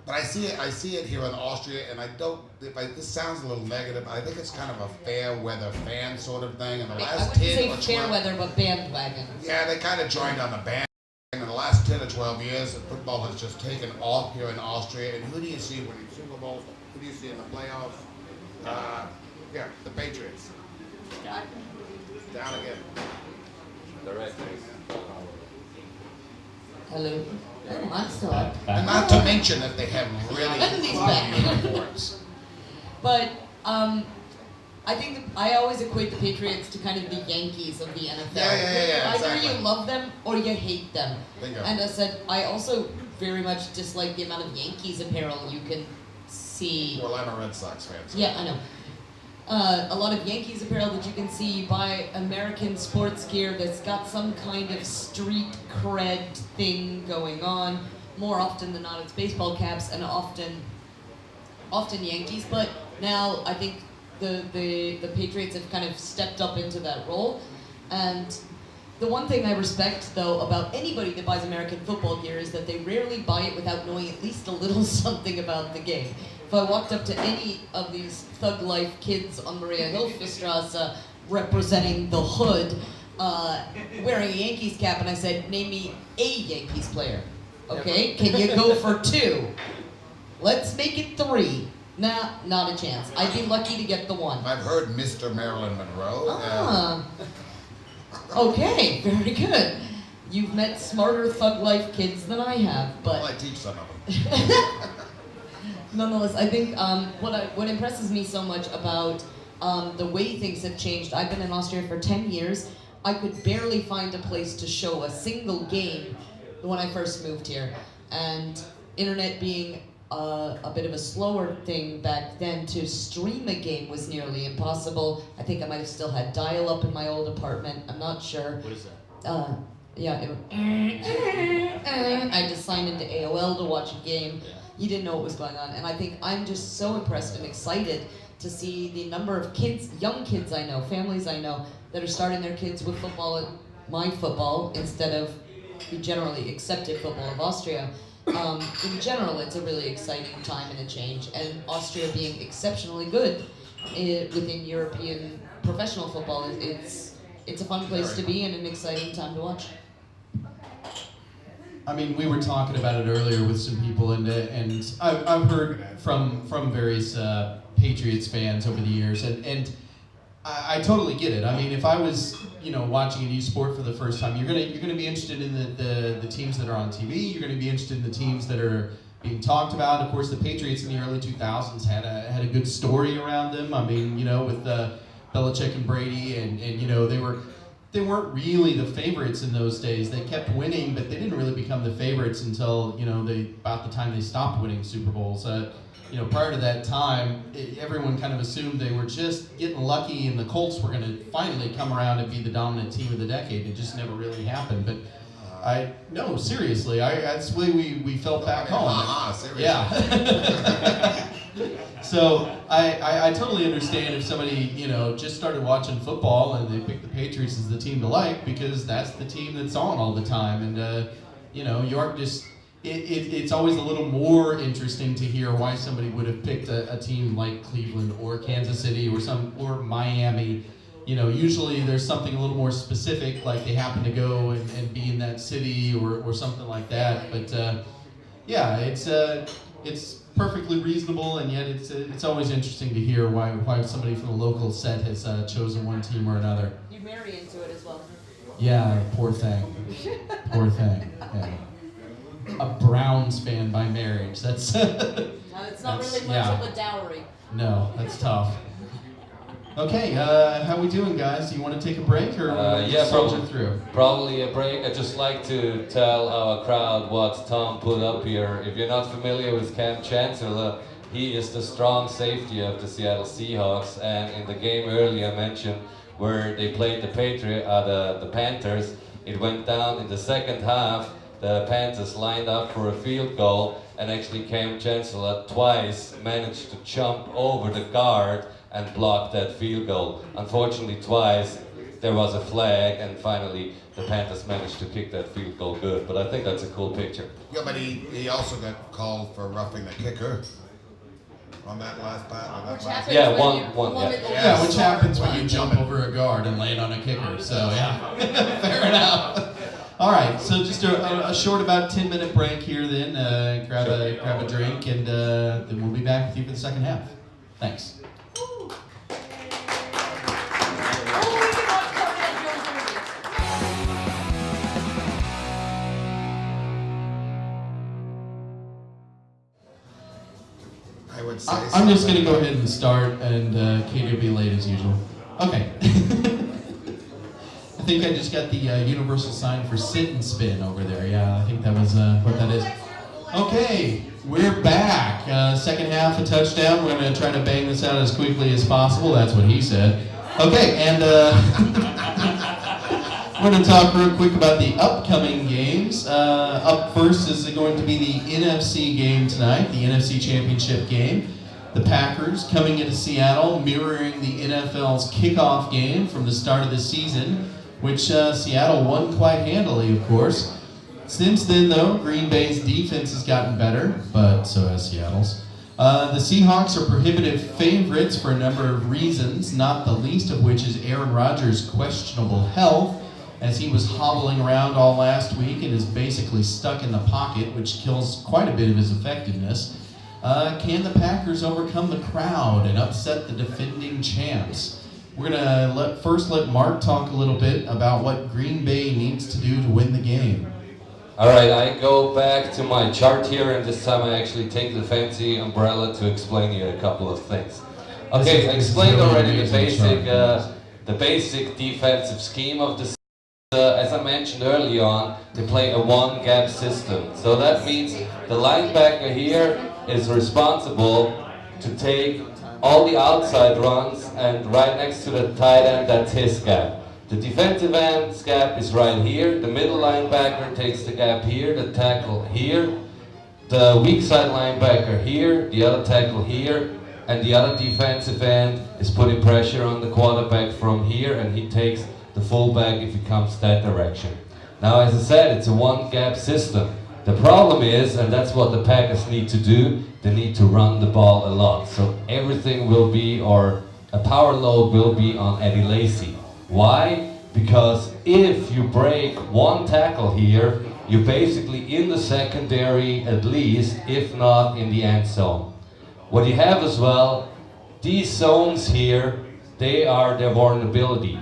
But I see it here in Austria, and I don't. This sounds a little negative. I think it's kind of a fair weather fan sort of thing. In the I last wouldn't 10 say or fair 12, weather, but bandwagon. yeah, they kind of joined on the band. In the last 10 or 12 years, football has just taken off here in Austria. And who do you see winning Super Bowls? Who do you see in the playoffs? Yeah, the Patriots. Down again. The rest Hello. Oh, I'm sorry. And not to mention that they have really Everything's fun back. uniforms. But I think I always equate the Patriots to kind of the Yankees of the NFL. Yeah, Either exactly. you love them or you hate them. Bingo. And I said I also very much dislike the amount of Yankees apparel you can see. Well, I'm a Red Sox fan. So. Yeah, I know. A lot of Yankees apparel that you can see. You buy American sports gear that's got some kind of street cred thing going on. More often than not, it's baseball caps and often Yankees. But now I think the Patriots have kind of stepped up into that role. And the one thing I respect, though, about anybody that buys American football gear is that they rarely buy it without knowing at least a little something about the game. If I walked up to any of these thug life kids on Maria Hilferstrasse representing the hood, wearing a Yankees cap, and I said, name me a Yankees player. Okay, can you go for 2? Let's make it 3. Nah, not a chance. I'd be lucky to get the 1. I've heard Mr. Marilyn Monroe. Ah. Okay, very good. You've met smarter thug life kids than I have, Well, I but teach some of them. nonetheless, I think what impresses me so much about the way things have changed. I've been in Austria for 10 years. I could barely find a place to show a single game when I first moved here, and internet being a bit of a slower thing back then, to stream a game was nearly impossible. I think I might have still had dial-up in my old apartment. I'm not sure. What is that? Yeah, I just signed into AOL to watch a game. You didn't know what was going on, and I think I'm just so impressed and excited to see the number of kids, young kids I know, families I know, that are starting their kids with football, my football, instead of the generally accepted football of Austria. In general, it's a really exciting time and a change, and Austria being exceptionally good within European professional football, it's a fun place to be and an exciting time to watch. I mean, we were talking about it earlier with some people, and I've heard from various Patriots fans over the years, and I totally get it. I mean, if I was watching a new sport for the first time, you're gonna be interested in the teams that are on TV. You're gonna be interested in the teams that are being talked about. Of course, the Patriots in the early 2000s had a good story around them. I mean, with Belichick and Brady, and they weren't really the favorites in those days. They kept winning, but they didn't really become the favorites until about the time they stopped winning Super Bowls. Prior to that time, everyone kind of assumed they were just getting lucky, and the Colts were going to finally come around and be the dominant team of the decade. It just never really happened. But no, seriously, that's the way we felt back home. Seriously. Yeah. So I totally understand if somebody just started watching football and they picked the Patriots as the team to like, because that's the team that's on all the time, and you aren't just. It's always a little more interesting to hear why somebody would have picked a team like Cleveland or Kansas City or Miami. Usually there's something a little more specific, like they happen to go and be in that city or something like that. But yeah, it's perfectly reasonable, and yet it's always interesting to hear why somebody from the local set has chosen one team or another. You marry into it as well. Yeah, poor thing. Poor thing. Yeah. A Browns fan by marriage. That's It's not That's- really much yeah. of a dowry. no, that's tough. Okay, how we doing, guys? Do you want to take a break or Yeah, soldier probably. through? Probably a break. I'd just like to tell our crowd what Tom put up here. If you're not familiar with Cam Chancellor, he is the strong safety of the Seattle Seahawks. And in the game earlier I mentioned where they played the Panthers, it went down in the second half. The Panthers lined up for a field goal, and actually Cam Chancellor twice managed to jump over the guard and block that field goal. Unfortunately, twice there was a flag, and finally the Panthers managed to kick that field goal good. But I think that's a cool picture. Yeah, but he also got called for roughing the kicker on that last pass. Which happens Yeah, when one- you one, want yeah. it Yeah, over which the happens bar. when you jump over a guard and land on a kicker. So yeah, fair enough. All right, so just a short about 10-minute break here. Then grab a drink, and then we'll be back with you for the second half. Thanks. Oh, we can watch Carmen Jones movies. I would say. I'm just going to go ahead and start, and Katie will be late as usual. Okay. I think I just got the universal sign for sit and spin over there. Yeah, I think that was what that is. Okay, we're back. Second half, a touchdown. We're going to try to bang this out as quickly as possible. That's what he said. Okay, and we're going to talk real quick about the upcoming games. Up first is going to be the NFC game tonight, the NFC Championship game. The Packers coming into Seattle, mirroring the NFL's kickoff game from the start of the season, which Seattle won quite handily, of course. Since then, though, Green Bay's defense has gotten better, but so has Seattle's. The Seahawks are prohibitive favorites for a number of reasons, not the least of which is Aaron Rodgers' questionable health, as he was hobbling around all last week and is basically stuck in the pocket, which kills quite a bit of his effectiveness. Can the Packers overcome the crowd and upset the defending champs? We're going to first let Mark talk a little bit about what Green Bay needs to do to win the game. All right, I go back to my chart here, and this time I actually take the fancy umbrella to explain you a couple of things. Okay, I explained already the basic defensive scheme of the. As I mentioned early on, they play a one-gap system. So that means the linebacker here is responsible to take all the outside runs, and right next to the tight end, that's his gap. The defensive end's gap is right here. The middle linebacker takes the gap here, the tackle here. The weak side linebacker here, the other tackle here, and the other defensive end is putting pressure on the quarterback from here, and he takes the fullback if he comes that direction. Now, as I said, it's a one-gap system. The problem is, and that's what the Packers need to do, they need to run the ball a lot. So everything will be, or a power load will be on Eddie Lacy. Why? Because if you break one tackle here, you're basically in the secondary at least, if not in the end zone. What you have as well, these zones here, they are their vulnerability.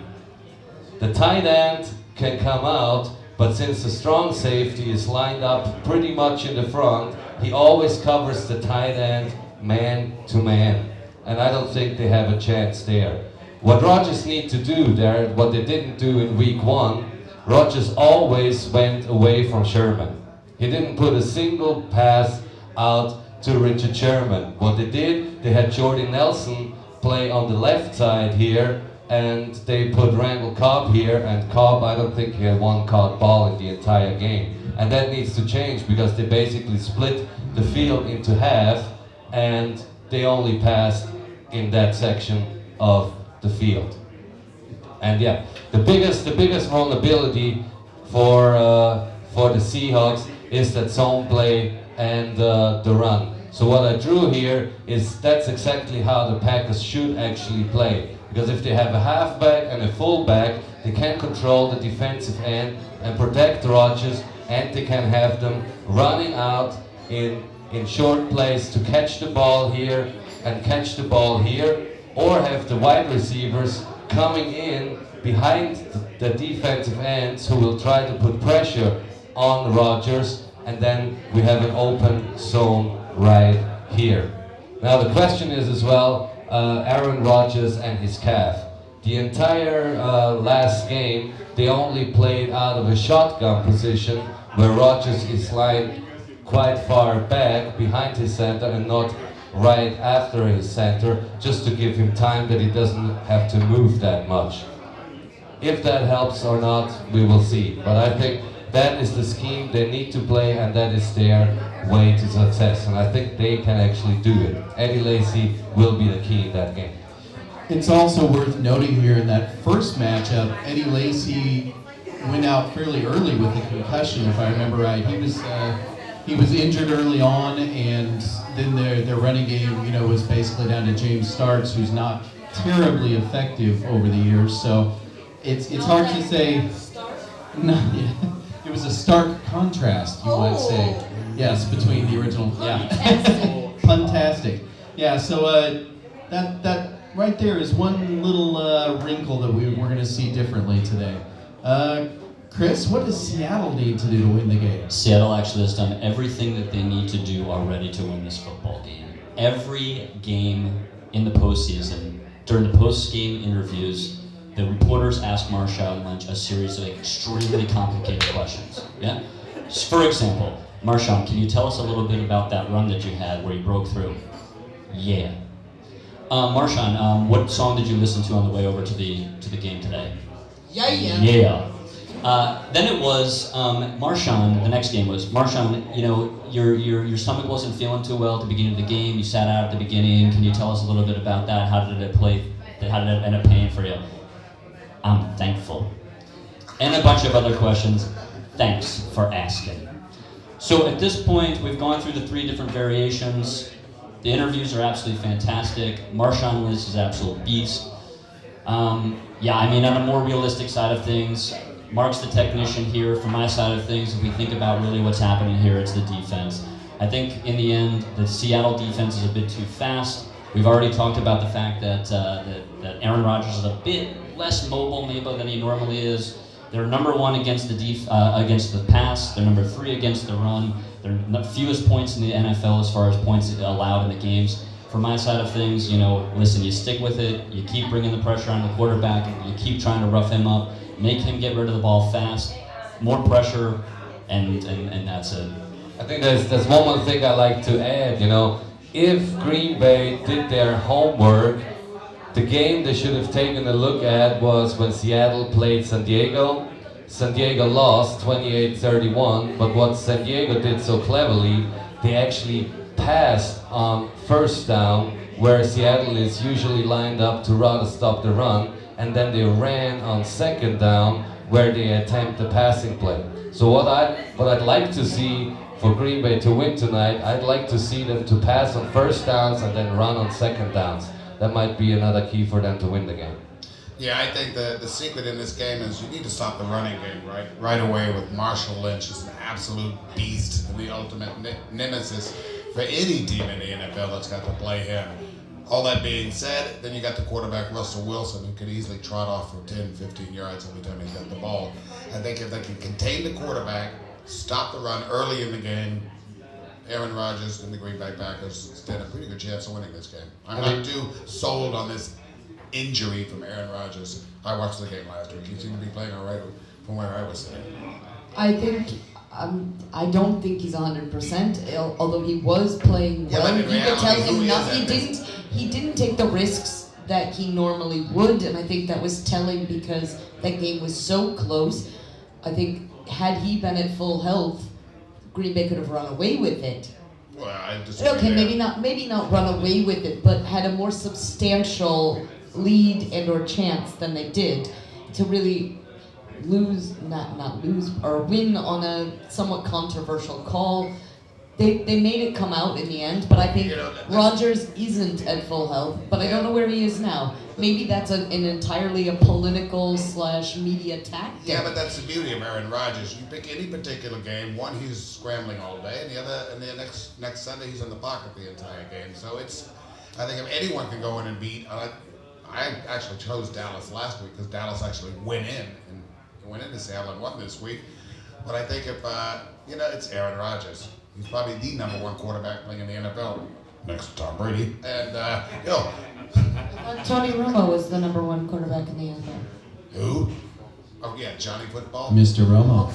The tight end can come out, but since the strong safety is lined up pretty much in the front, he always covers the tight end man to man. And I don't think they have a chance there. What Rodgers needs to do there, what they didn't do in week 1, Rodgers always went away from Sherman. He didn't put a single pass out to Richard Sherman. What they did, they had Jordy Nelson play on the left side here, and they put Randall Cobb here, and Cobb, I don't think he had one caught ball in the entire game. And that needs to change because they basically split the field into half, and they only passed in that section of the field. And yeah, the biggest vulnerability for the Seahawks is that zone play and the run. So what I drew here is that's exactly how the Packers should actually play. Because if they have a halfback and a fullback, they can control the defensive end and protect Rodgers, and they can have them running out in in short plays to catch the ball here and catch the ball here, or have the wide receivers coming in behind the defensive ends who will try to put pressure on Rodgers, and then we have an open zone right here. Now the question is as well, Aaron Rodgers and his calf. The entire last game, they only played out of a shotgun position where Rodgers is lying quite far back behind his center and not right after his center, just to give him time that he doesn't have to move that much. If that helps or not, we will see. But I think that is the scheme they need to play, and that is their way to success. And I think they can actually do it. Eddie Lacy will be the key in that game. It's also worth noting here in that first matchup, Eddie Lacy went out fairly early with a concussion, if I remember right. He was injured early on, and then their running game, was basically down to James Starks, who's not terribly effective over the years. So it's hard to say. No, yeah. It was a stark contrast, you might say. Yes, between the original. Yeah. Fantastic. Yeah. So that right there is one little wrinkle that we're going to see differently today. Chris, what does Seattle need to do to win the game? Seattle actually has done everything that they need to do already to win this football game. Every game in the postseason, during the post-game interviews, the reporters ask Marshawn Lynch a series of extremely complicated questions. Yeah? For example, Marshawn, can you tell us a little bit about that run that you had where you broke through? Yeah. Marshawn, what song did you listen to on the way over to the game today? Yeah. Yeah. Then it was Marshawn. The next game was Marshawn. Your stomach wasn't feeling too well at the beginning of the game. You sat out at the beginning. Can you tell us a little bit about that? How did it play? How did it end up paying for you? I'm thankful. And a bunch of other questions. Thanks for asking. So at this point, we've gone through the 3 different variations. The interviews are absolutely fantastic. Marshawn Lynch is an absolute beast. On a more realistic side of things, Mark's the technician here. From my side of things, if we think about really what's happening here, it's the defense. I think in the end, the Seattle defense is a bit too fast. We've already talked about the fact that Aaron Rodgers is a bit less mobile maybe than he normally is. They're number 1 against the pass. They're number 3 against the run. They're the fewest points in the NFL as far as points allowed in the games. From my side of things, listen, you stick with it. You keep bringing the pressure on the quarterback. You keep trying to rough him up. Make him get rid of the ball fast. More pressure, and that's it. I think there's one more thing I like to add. If Green Bay did their homework, the game they should have taken a look at was when Seattle played San Diego. San Diego lost 28-31, but what San Diego did so cleverly, they actually passed on first down, where Seattle is usually lined up to rather stop the run, and then they ran on second down, where they attempt the passing play. So what I'd like to see for Green Bay to win tonight, I'd like to see them to pass on first downs and then run on second downs. That might be another key for them to win the game. Yeah, I think the secret in this game is you need to stop the running game right away with Marshall Lynch. He's an absolute beast and the ultimate nemesis for any team in the NFL that's got to play him. All that being said, then you got the quarterback Russell Wilson, who could easily trot off for 10, 15 yards every time he got the ball. I think if they can contain the quarterback, stop the run early in the game, Aaron Rodgers and the Green Bay Packers stand a pretty good chance of winning this game. I'm not too sold on this injury from Aaron Rodgers. I watched the game last week. He seemed to be playing all right from where I was sitting. I think, I don't think he's 100%, although he was playing well. Yeah, You could tell reality, he didn't take the risks that he normally would, and I think that was telling because that game was so close. I think had he been at full health, Green Bay could have run away with it. Well, I disagree. Okay, there. maybe not run away with it, but had a more substantial lead and or chance than they did to really not lose or win on a somewhat controversial call. They made it come out in the end, but I think You know, that's- Rodgers isn't at full health, but I don't know where he is now. Maybe that's an entirely a political / media tactic. Yeah, but that's the beauty of Aaron Rodgers. You pick any particular game, one he's scrambling all day, and the next Sunday he's in the pocket the entire game. So I think if anyone can go in and beat, I actually chose Dallas last week because Dallas actually went into Seattle and won this week. But I think if it's Aaron Rodgers. He's probably the #1 quarterback playing in the NFL, next to Tom Brady. And Tony Romo was the #1 quarterback in the NFL. who? Oh yeah, Johnny Football. Mr. Romo.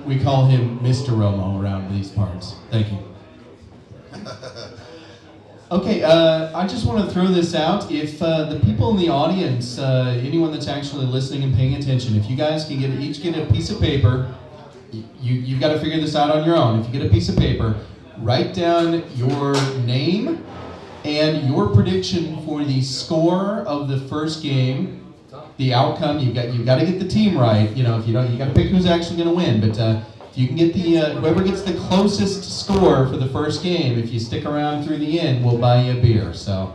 We call him Mr. Romo around these parts. Thank you. Okay, I just want to throw this out. If the people in the audience, anyone that's actually listening and paying attention, if you guys can each get a piece of paper, you've got to figure this out on your own. If you get a piece of paper, write down your name and your prediction for the score of the first game, the outcome. You've got to get the team right. You know, if you don't, you got to pick who's actually going to win. But if you can get whoever gets the closest score for the first game, if you stick around through the end, we'll buy you a beer. So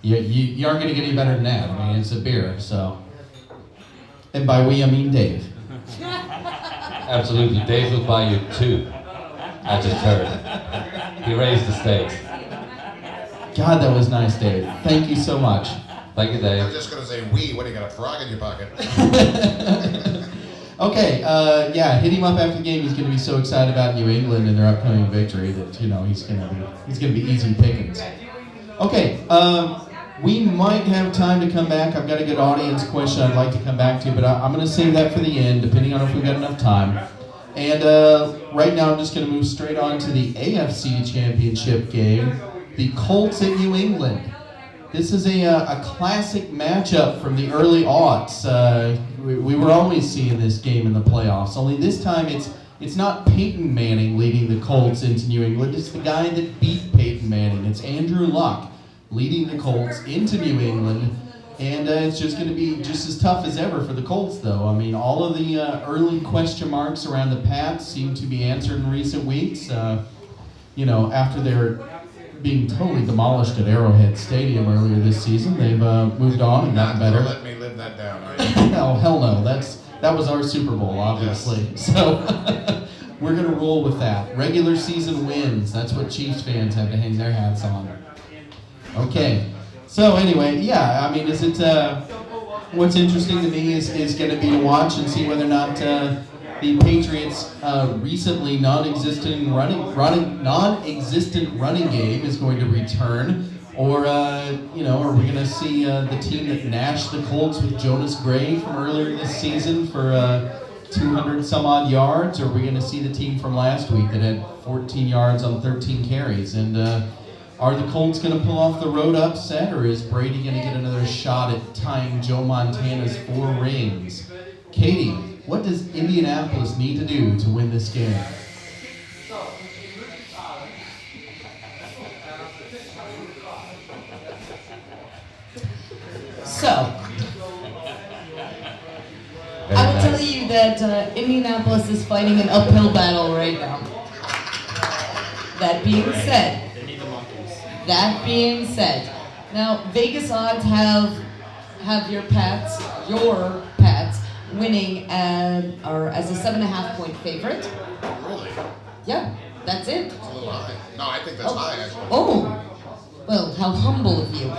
you aren't going to get any better than that. I mean, it's a beer. So, and by we I mean Dave. Absolutely. Dave will buy you 2. I just heard. He raised the stakes. God, that was nice, Dave. Thank you so much. Thank you, I'm Dave. just gonna say what do you got a frog in your pocket? Okay, hit him up after the game. He's going to be so excited about New England and their upcoming victory that he's going to be easy pickings. Okay, we might have time to come back. I've got a good audience question I'd like to come back to, but I'm going to save that for the end, depending on if we've got enough time. And right now, I'm just going to move straight on to the AFC Championship game, the Colts at New England. This is a classic matchup from the early aughts. We were always seeing this game in the playoffs, only this time it's not Peyton Manning leading the Colts into New England. It's the guy that beat Peyton Manning. It's Andrew Luck leading the Colts into New England, and it's just going to be just as tough as ever for the Colts, though. I mean, all of the early question marks around the Pats seem to be answered in recent weeks. After they're being totally demolished at Arrowhead Stadium earlier this season, they've moved on and gotten better. Let me live that down. Right? No, hell no. That was our Super Bowl, obviously. Yes. So we're going to roll with that. Regular season wins. That's what Chiefs fans have to hang their hats on. Okay. So anyway, yeah, I mean, what's interesting to me is going to be to watch and see whether or not the Patriots' recently non-existent running game is going to return, or are we going to see the team that gnashed the Colts with Jonas Gray from earlier this season for 200 some odd yards, or are we going to see the team from last week that had 14 yards on 13 carries? And are the Colts going to pull off the road upset, or is Brady going to get another shot at tying Joe Montana's 4 rings? Katie, what does Indianapolis need to do to win this game? So, I will tell you that Indianapolis is fighting an uphill battle right now. That being said, now Vegas odds have your Pats winning or as a 7.5 point favorite. Really? Yeah, that's it. It's a little high. No, I think that's high actually. Oh, well, how humble of you.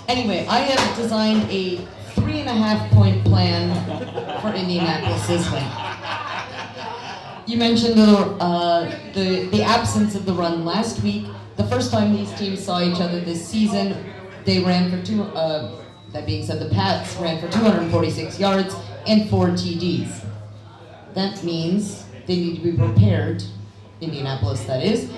Anyway, I have designed a 3.5 point plan for Indianapolis this win. You mentioned the absence of the run last week. The first time these teams saw each other this season, they ran for that being said, the Pats ran for 246 yards and 4 TDs. That means they need to be prepared, Indianapolis that is,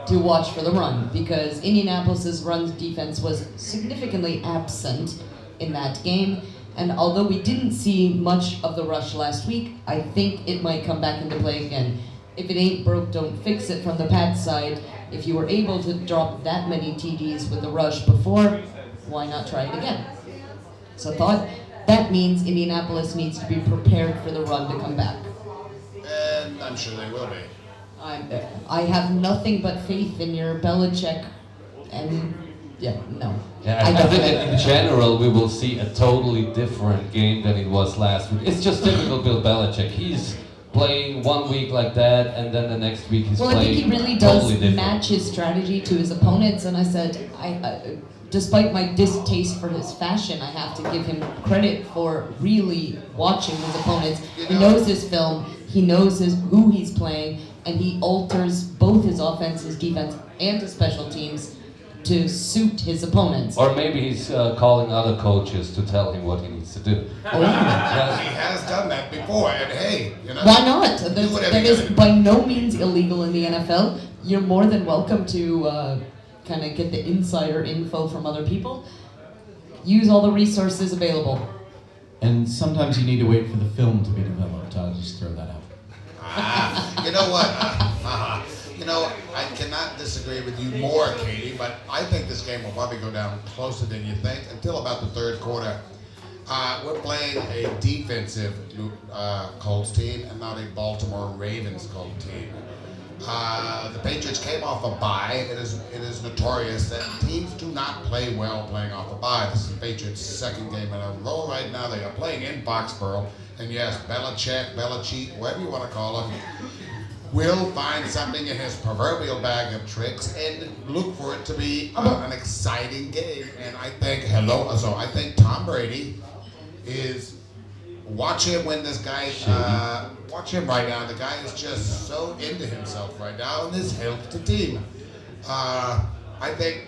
to watch for the run, because Indianapolis's run defense was significantly absent in that game. And although we didn't see much of the rush last week, I think it might come back into play again. If it ain't broke, don't fix it from the Pats side. If you were able to drop that many TDs with the rush before, why not try it again? So I thought that means Indianapolis needs to be prepared for the run to come back. And I'm sure they will be. I have nothing but faith in your Belichick, and yeah, no. Yeah, I think in general we will see a totally different game than it was last week. It's just typical Bill Belichick. He's playing 1 week like that, and then the next week he's Well, I playing think he really does totally different. match his strategy to his opponents, and I said, despite my distaste for his fashion, I have to give him credit for really watching his opponents. He knows his film, he knows who he's playing, and he alters both his offense, his defense, and his special teams to suit his opponents. Or maybe he's calling other coaches to tell him what he needs to do. Oh, He has done that before, and hey, you know. why not? Do whatever That you is gotta do. by no means illegal in the NFL. You're more than welcome to kind of get the insider info from other people. Use all the resources available. And sometimes you need to wait for the film to be developed. I'll just throw that out. You know what? You know, I cannot disagree with you more, Katie, but I think this game will probably go down closer than you think until about the third quarter. We're playing a defensive Colts team and not a Baltimore Ravens Colts team. The Patriots came off a bye. It is notorious that teams do not play well playing off a bye. This is the Patriots' second game in a row right now. They are playing in Foxborough. And yes, Belichick, whatever you want to call him, will find something in his proverbial bag of tricks and look for it to be an exciting game. And I think Tom Brady is, watch him when this guy, watch him right now. The guy is just so into himself right now, and this helps the team. I think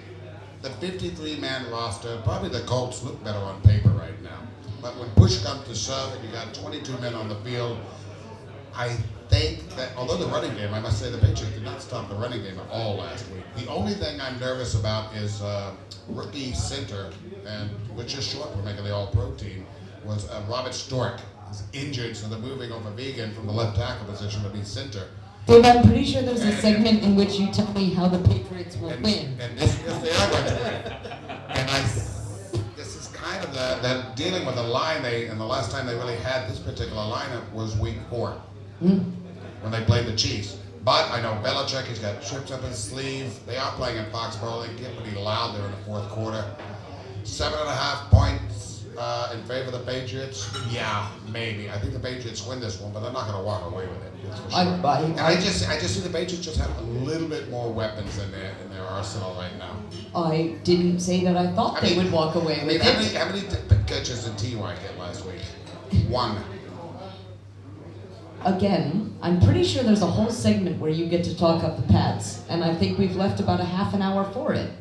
the 53-man roster, probably the Colts look better on paper right now. But when push comes to shove and you got 22 men on the field, I think that, although the running game, I must say the Patriots did not stop the running game at all last week. The only thing I'm nervous about is rookie center, and which is short for making the All-Pro team, was Robert Stork. He's injured, so they're moving over Vegan from the left tackle position to be center. Dave, I'm pretty sure there's a segment in which you tell me how the Patriots will win. And this is they are going to win. And this is kind of the dealing with the line and the last time they really had this particular lineup was week 4 when they played the Chiefs. But I know Belichick has got trips up his sleeve. They are playing in Foxborough. They get pretty loud there in the fourth quarter. 7.5 points in favor of the Patriots. Yeah, maybe. I think the Patriots win this one, but they're not going to walk away with it. That's for sure. And I just see the Patriots just have a little bit more weapons in their arsenal right now. I didn't say that I thought they would walk away with it. How many catches did T.Y. get last week? 1. Again, I'm pretty sure there's a whole segment where you get to talk up the Pats, and I think we've left about a half an hour for it.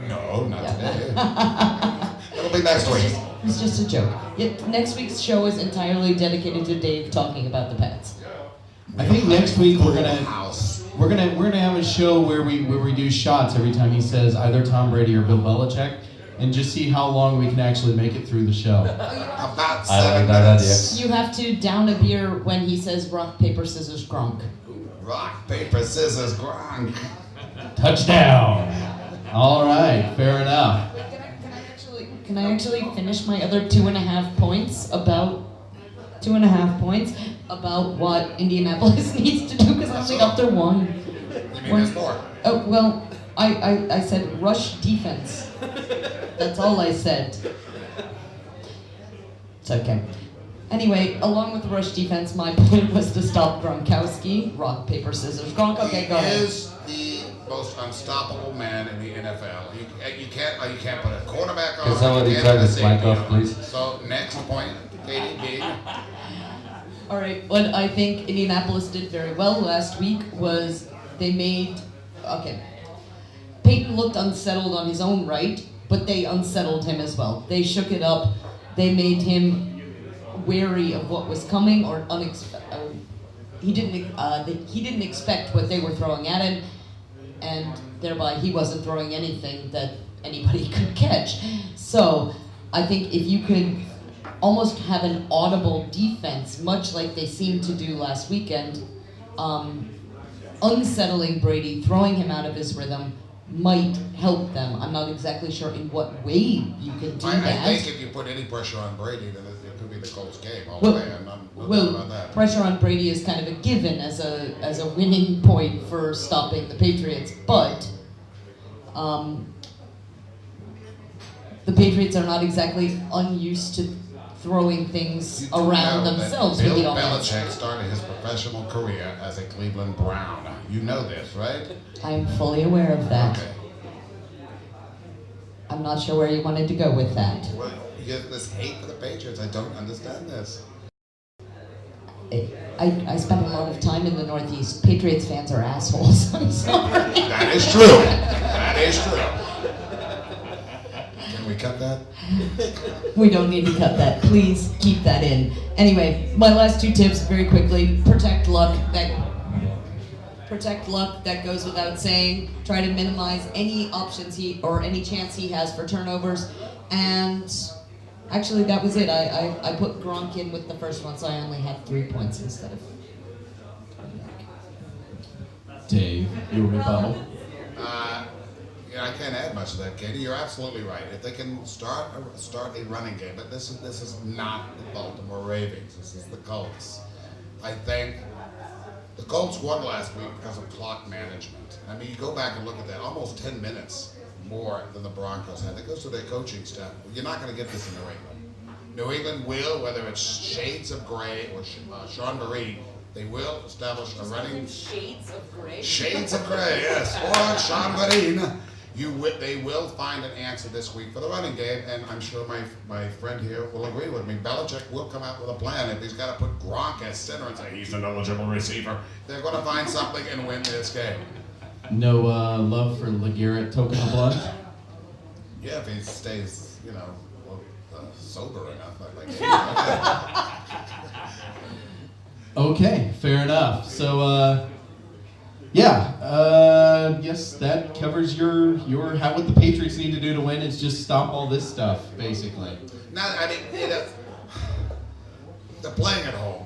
No, not today. It'll be next week. It's just a joke. Yet next week's show is entirely dedicated to Dave talking about the Pats. I think next week we're gonna House. we're gonna have a show where we do shots every time he says either Tom Brady or Bill Belichick, and just see how long we can actually make it through the show. About I 7 like that minutes. You have to down a beer when he says rock, paper, scissors, Gronk. Rock, paper, scissors, Gronk. Touchdown! All right, fair enough. Can I actually finish my other 2.5 points about what Indianapolis needs to do? Because I only got their 1. You mean there's more? Oh, well, I said rush defense. That's all I said. It's okay. Anyway, along with the rush defense, my point was to stop Gronkowski. Rock, paper, scissors, Gronk. Okay, go He ahead. is the most unstoppable man in the NFL. You can't put a quarterback on. Can somebody you can't turn put a this mic safety off, on. please? So next point, Katie B. All right, what I think Indianapolis did very well last week was Peyton looked unsettled on his own right, but they unsettled him as well. They shook it up. They made him wary of what was coming, or he didn't expect what they were throwing at him, and thereby he wasn't throwing anything that anybody could catch. So I think if you could almost have an audible defense, much like they seemed to do last weekend, unsettling Brady, throwing him out of his rhythm, might help them. I'm not exactly sure in what way you could do that. I think if you put any pressure on Brady, then it could be be the Colts game all Well- the way. I'm not no doubt Well, about that. pressure on Brady is kind of a given as a winning point for stopping the Patriots, but the Patriots are not exactly unused to throwing things You do around know that themselves with the Bill offense. Belichick started his professional career as a Cleveland Brown. You know this, right? I'm fully aware of that. Okay. I'm not sure where you wanted to go with that. Well, you get this hate for the Patriots. I don't understand this. I spent a lot of time in the Northeast. Patriots fans are assholes. I'm sorry. That is true. That is true. Can we cut that? We don't need to cut that. Please keep that in. Anyway, my last two tips very quickly. Protect luck. That goes without saying. Try to minimize any options or any chance he has for turnovers. And actually, that was it. I put Gronk in with the first one, so I only had 3 points instead of. Dave, your rebuttal. Yeah, I can't add much to that, Katie. You're absolutely right. If they can start a running game, but this is not the Baltimore Ravens. This is the Colts. I think the Colts won last week because of clock management. I mean, you go back and look at that, almost 10 minutes more than the Broncos had. That goes to their coaching staff. You're not going to get this in New England. New England will, whether it's shades of gray or Sean Marie, they will establish a running. Shades of gray. Shades of gray, yes. Or Sean Marine. They will find an answer this week for the running game, and I'm sure my friend here will agree with me. Belichick will come out with a plan. If he's got to put Gronk as center and say he's an eligible receiver, they're going to find something and win this game. No love for LeGarrette Token of Blood? Yeah, if he stays, sober enough, I like Okay, fair enough. So, yes, that covers your how what the Patriots need to do to win is just stop all this stuff, basically. Now, I mean, they're playing at home.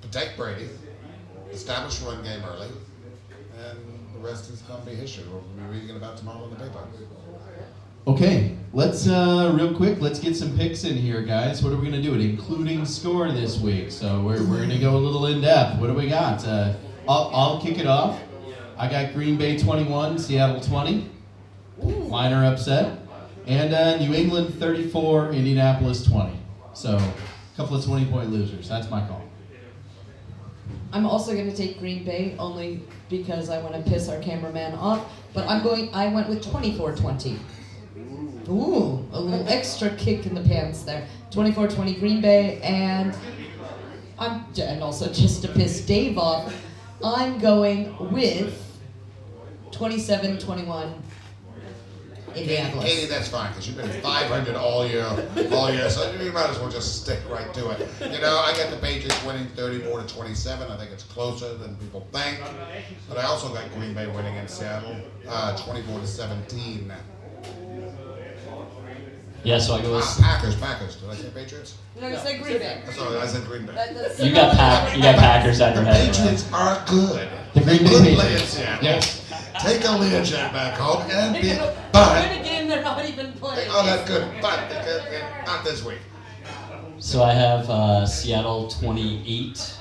Protect Brady, establish run game early, and the rest is going to be history. We'll be reading about tomorrow in the paper. Okay, let's real quick. Let's get some picks in here, guys. What are we gonna do? It including score this week. So we're gonna go a little in depth. What do we got? I'll kick it off. I got Green Bay 21, Seattle 20. Minor upset. And New England 34, Indianapolis 20. So a couple of 20-point losers. That's my call. I'm also going to take Green Bay only because I want to piss our cameraman off. But I went with 24-20. Ooh, a little extra kick in the pants there. 24-20 Green Bay, and also just to piss Dave off, I'm going with 27-21 Indianapolis. Katie, that's fine, because you've been 500 all year, so you might as well just stick right to it. I got the Patriots winning 34-27. I think it's closer than people think. But I also got Green Bay winning in Seattle, 24-17. Yeah, so I go with. Packers. Did I say Patriots? No, you said Green Bay. Sorry, I said Green Bay. You got Packers at your The head. Patriots are good. The Green Bay Good play in Patriots. Seattle. Yes. Take a Learjet back home and They're be. gonna But win a game they're not even playing. oh, that's good. But not this week. So I have Seattle 28,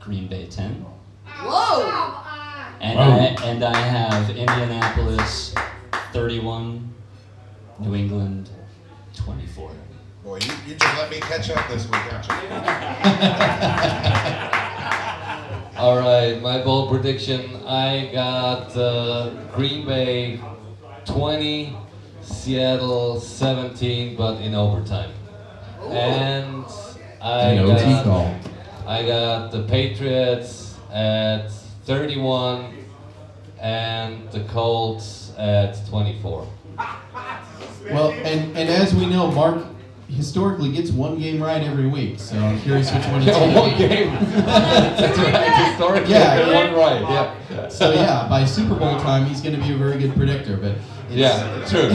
Green Bay 10, Whoa! and I have Indianapolis 31, New England 24. Boy, you just let me catch up this week, aren't you? All right, my bold prediction. I got Green Bay 20, Seattle 17, but in overtime. And I got the Patriots at 31 and the Colts at 24. Well, and as we know, Mark historically gets one game right every week. So I'm curious which one it's Yeah, going one to be. game. That's right. Historically, Yeah. one right. Yeah. So yeah, by Super Bowl time, he's going to be a very good predictor. But it's, Yeah, true.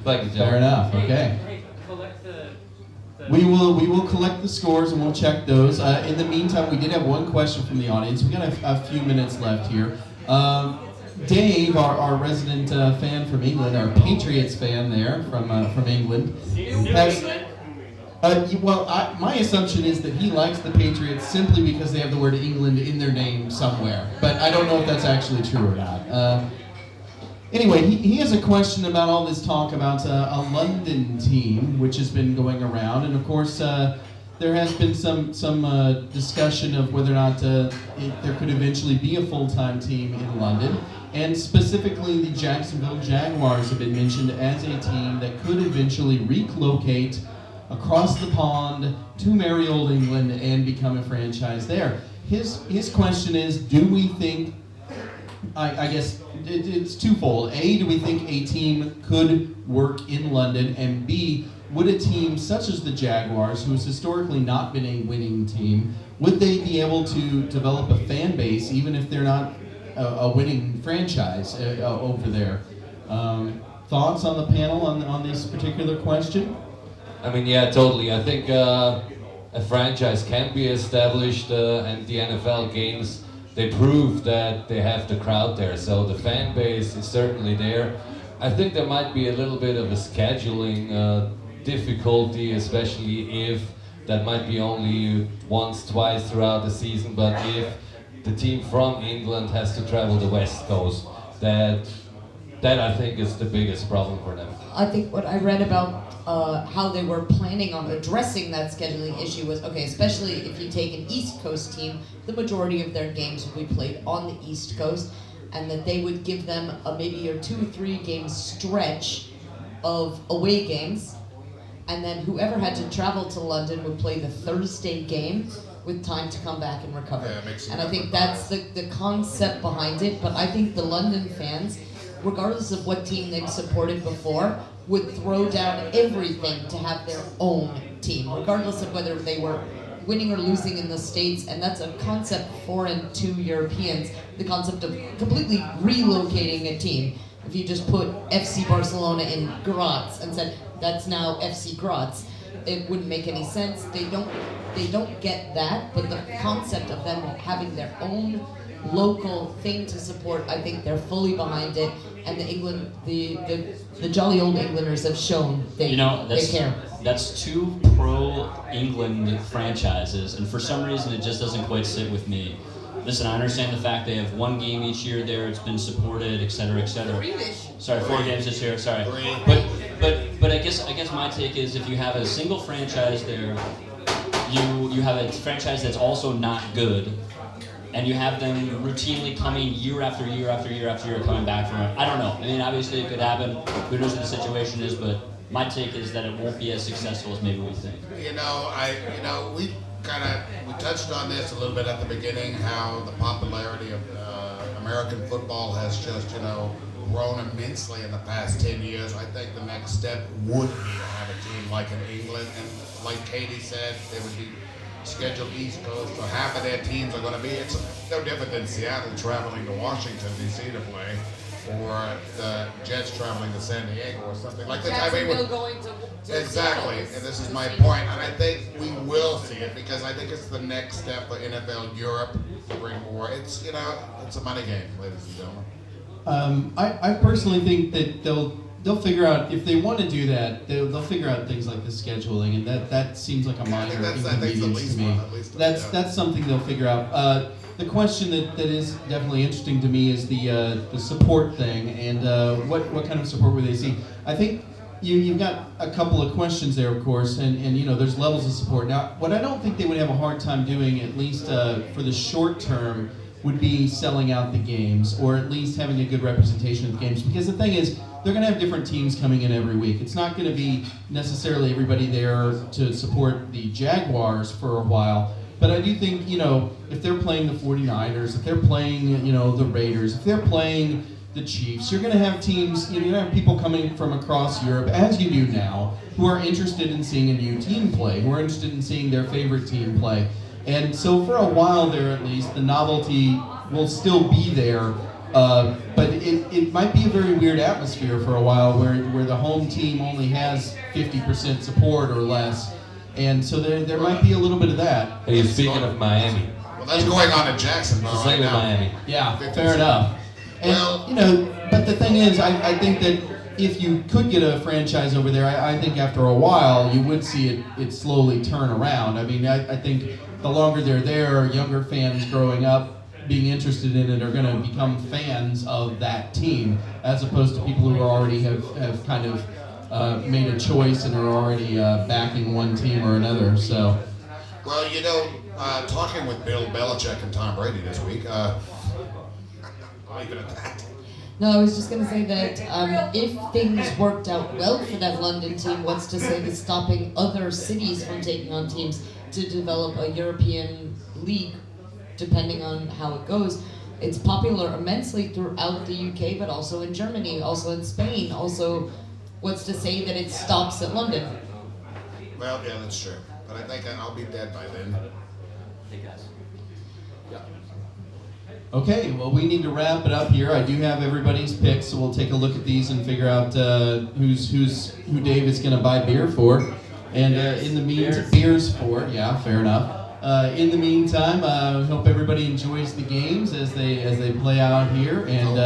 Thank you, John. fair enough. Okay. We will collect the scores and we'll check those. In the meantime, we did have one question from the audience. We got a few minutes left here. Dave, our resident fan from England, our Patriots fan there from England, My assumption is that he likes the Patriots simply because they have the word England in their name somewhere. But I don't know if that's actually true or not. Anyway, he has a question about all this talk about a London team, which has been going around. And of course, there has been some discussion of whether or not there could eventually be a full-time team in London. And specifically, the Jacksonville Jaguars have been mentioned as a team that could eventually relocate across the pond to merry old England and become a franchise there. His question is, do we think, I guess it's twofold. A, do we think a team could work in London? And B, would a team such as the Jaguars, who has historically not been a winning team, would they be able to develop a fan base even if they're not a winning franchise over there? Thoughts on the panel on this particular question? I mean, yeah, totally. I think a franchise can be established, and the NFL games, they prove that they have the crowd there. So the fan base is certainly there. I think there might be a little bit of a scheduling difficulty, especially if that might be only once, twice throughout the season. But if the team from England has to travel the West Coast, that I think is the biggest problem for them. I think what I read about how they were planning on addressing that scheduling issue was, okay, especially if you take an East Coast team, the majority of their games will be played on the East Coast, and that they would give them maybe a 2 or 3 game stretch of away games, and then whoever had to travel to London would play the Thursday game with time to come back and recover. Yeah, and I think that's the concept behind it, but I think the London fans, regardless of what team they've supported before, would throw down everything to have their own team, regardless of whether they were winning or losing in the States. And that's a concept foreign to Europeans, the concept of completely relocating a team. If you just put FC Barcelona in Graz and said, that's now FC Graz, it wouldn't make any sense. They don't get that, but the concept of them having their own local thing to support, I think they're fully behind it, and the jolly old Englanders have shown they care. That's 2 pro-England franchises, and for some reason it just doesn't quite sit with me. Listen, I understand the fact they have 1 game each year there, it's been supported, etc., etc. 3 this year. Sorry, 4 games this year. Sorry, but I guess my take is, if you have a single franchise there, you have a franchise that's also not good, and you have them routinely coming year after year after year after year coming back from it. I don't know. I mean, obviously it could happen. Who knows what the situation is? But my take is that it won't be as successful as maybe we think. We touched on this a little bit at the beginning, how the popularity of American football has just, grown immensely in the past 10 years. I think the next step would be to have a team like in England, and like Katie said, they would be scheduled East Coast, so half of their teams are going to be, it's no different than Seattle traveling to Washington, D.C. to play, or the Jets traveling to San Diego or something like that. Jacksonville going to exactly, Seattle. and this is my point, and I think we will see it, because I think it's the next step for NFL Europe to bring more. It's, it's a money game, ladies and gentlemen. I personally think that they'll figure out, if they want to do that, they'll figure out things like the scheduling, and that seems like a minor inconvenience to me. That's something they'll figure out. The question that is definitely interesting to me is the support thing, and what kind of support would they see? I think you've got a couple of questions there, of course, and there's levels of support. Now, what I don't think they would have a hard time doing, at least for the short term, would be selling out the games, or at least having a good representation of the games. Because the thing is, they're going to have different teams coming in every week. It's not going to be necessarily everybody there to support the Jaguars for a while. But I do think, if they're playing the 49ers, if they're playing, the Raiders, if they're playing the Chiefs, you're going to have teams, you're going to have people coming from across Europe, as you do now, who are interested in seeing a new team play, who are interested in seeing their favorite team play. And so for a while there, at least, the novelty will still be there, but it might be a very weird atmosphere for a while where the home team only has 50% support or less, and so there might be a little bit of that. Hey, speaking of Miami. Well, that's going on in Jacksonville It's right like now. Miami. Yeah, fair enough. And, but the thing is, I think that if you could get a franchise over there, I think after a while you would see it slowly turn around. I mean, I think the longer they're there, younger fans growing up being interested in it are going to become fans of that team, as opposed to people who already have kind of made a choice and are already backing one team or another. So, Well, talking with Bill Belichick and Tom Brady this week, I'll leave it at that. No, I was just going to say that if things worked out well for that London team, what's to say that stopping other cities from taking on teams to develop a European league, depending on how it goes? It's popular immensely throughout the UK, but also in Germany, also in Spain. Also, what's to say that it stops at London? Well, yeah, that's true. But I think I'll be dead by then. okay, well, we need to wrap it up here. I do have everybody's picks, so we'll take a look at these and figure out who Dave is going to buy beer for. And in the meantime, beers for, yeah, fair enough. In the meantime, I hope everybody enjoys the games as they play out here. And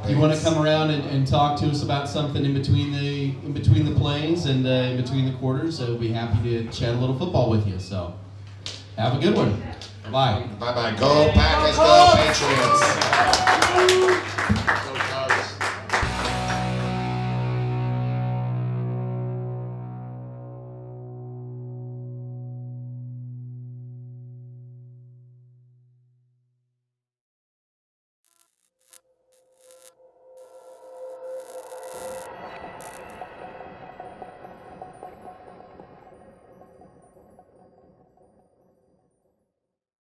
if you want to come around and talk to us about something in between the plays and in between the quarters, we'll be happy to chat a little football with you. So, have a good one. Bye. Bye-bye. Go Packers, go!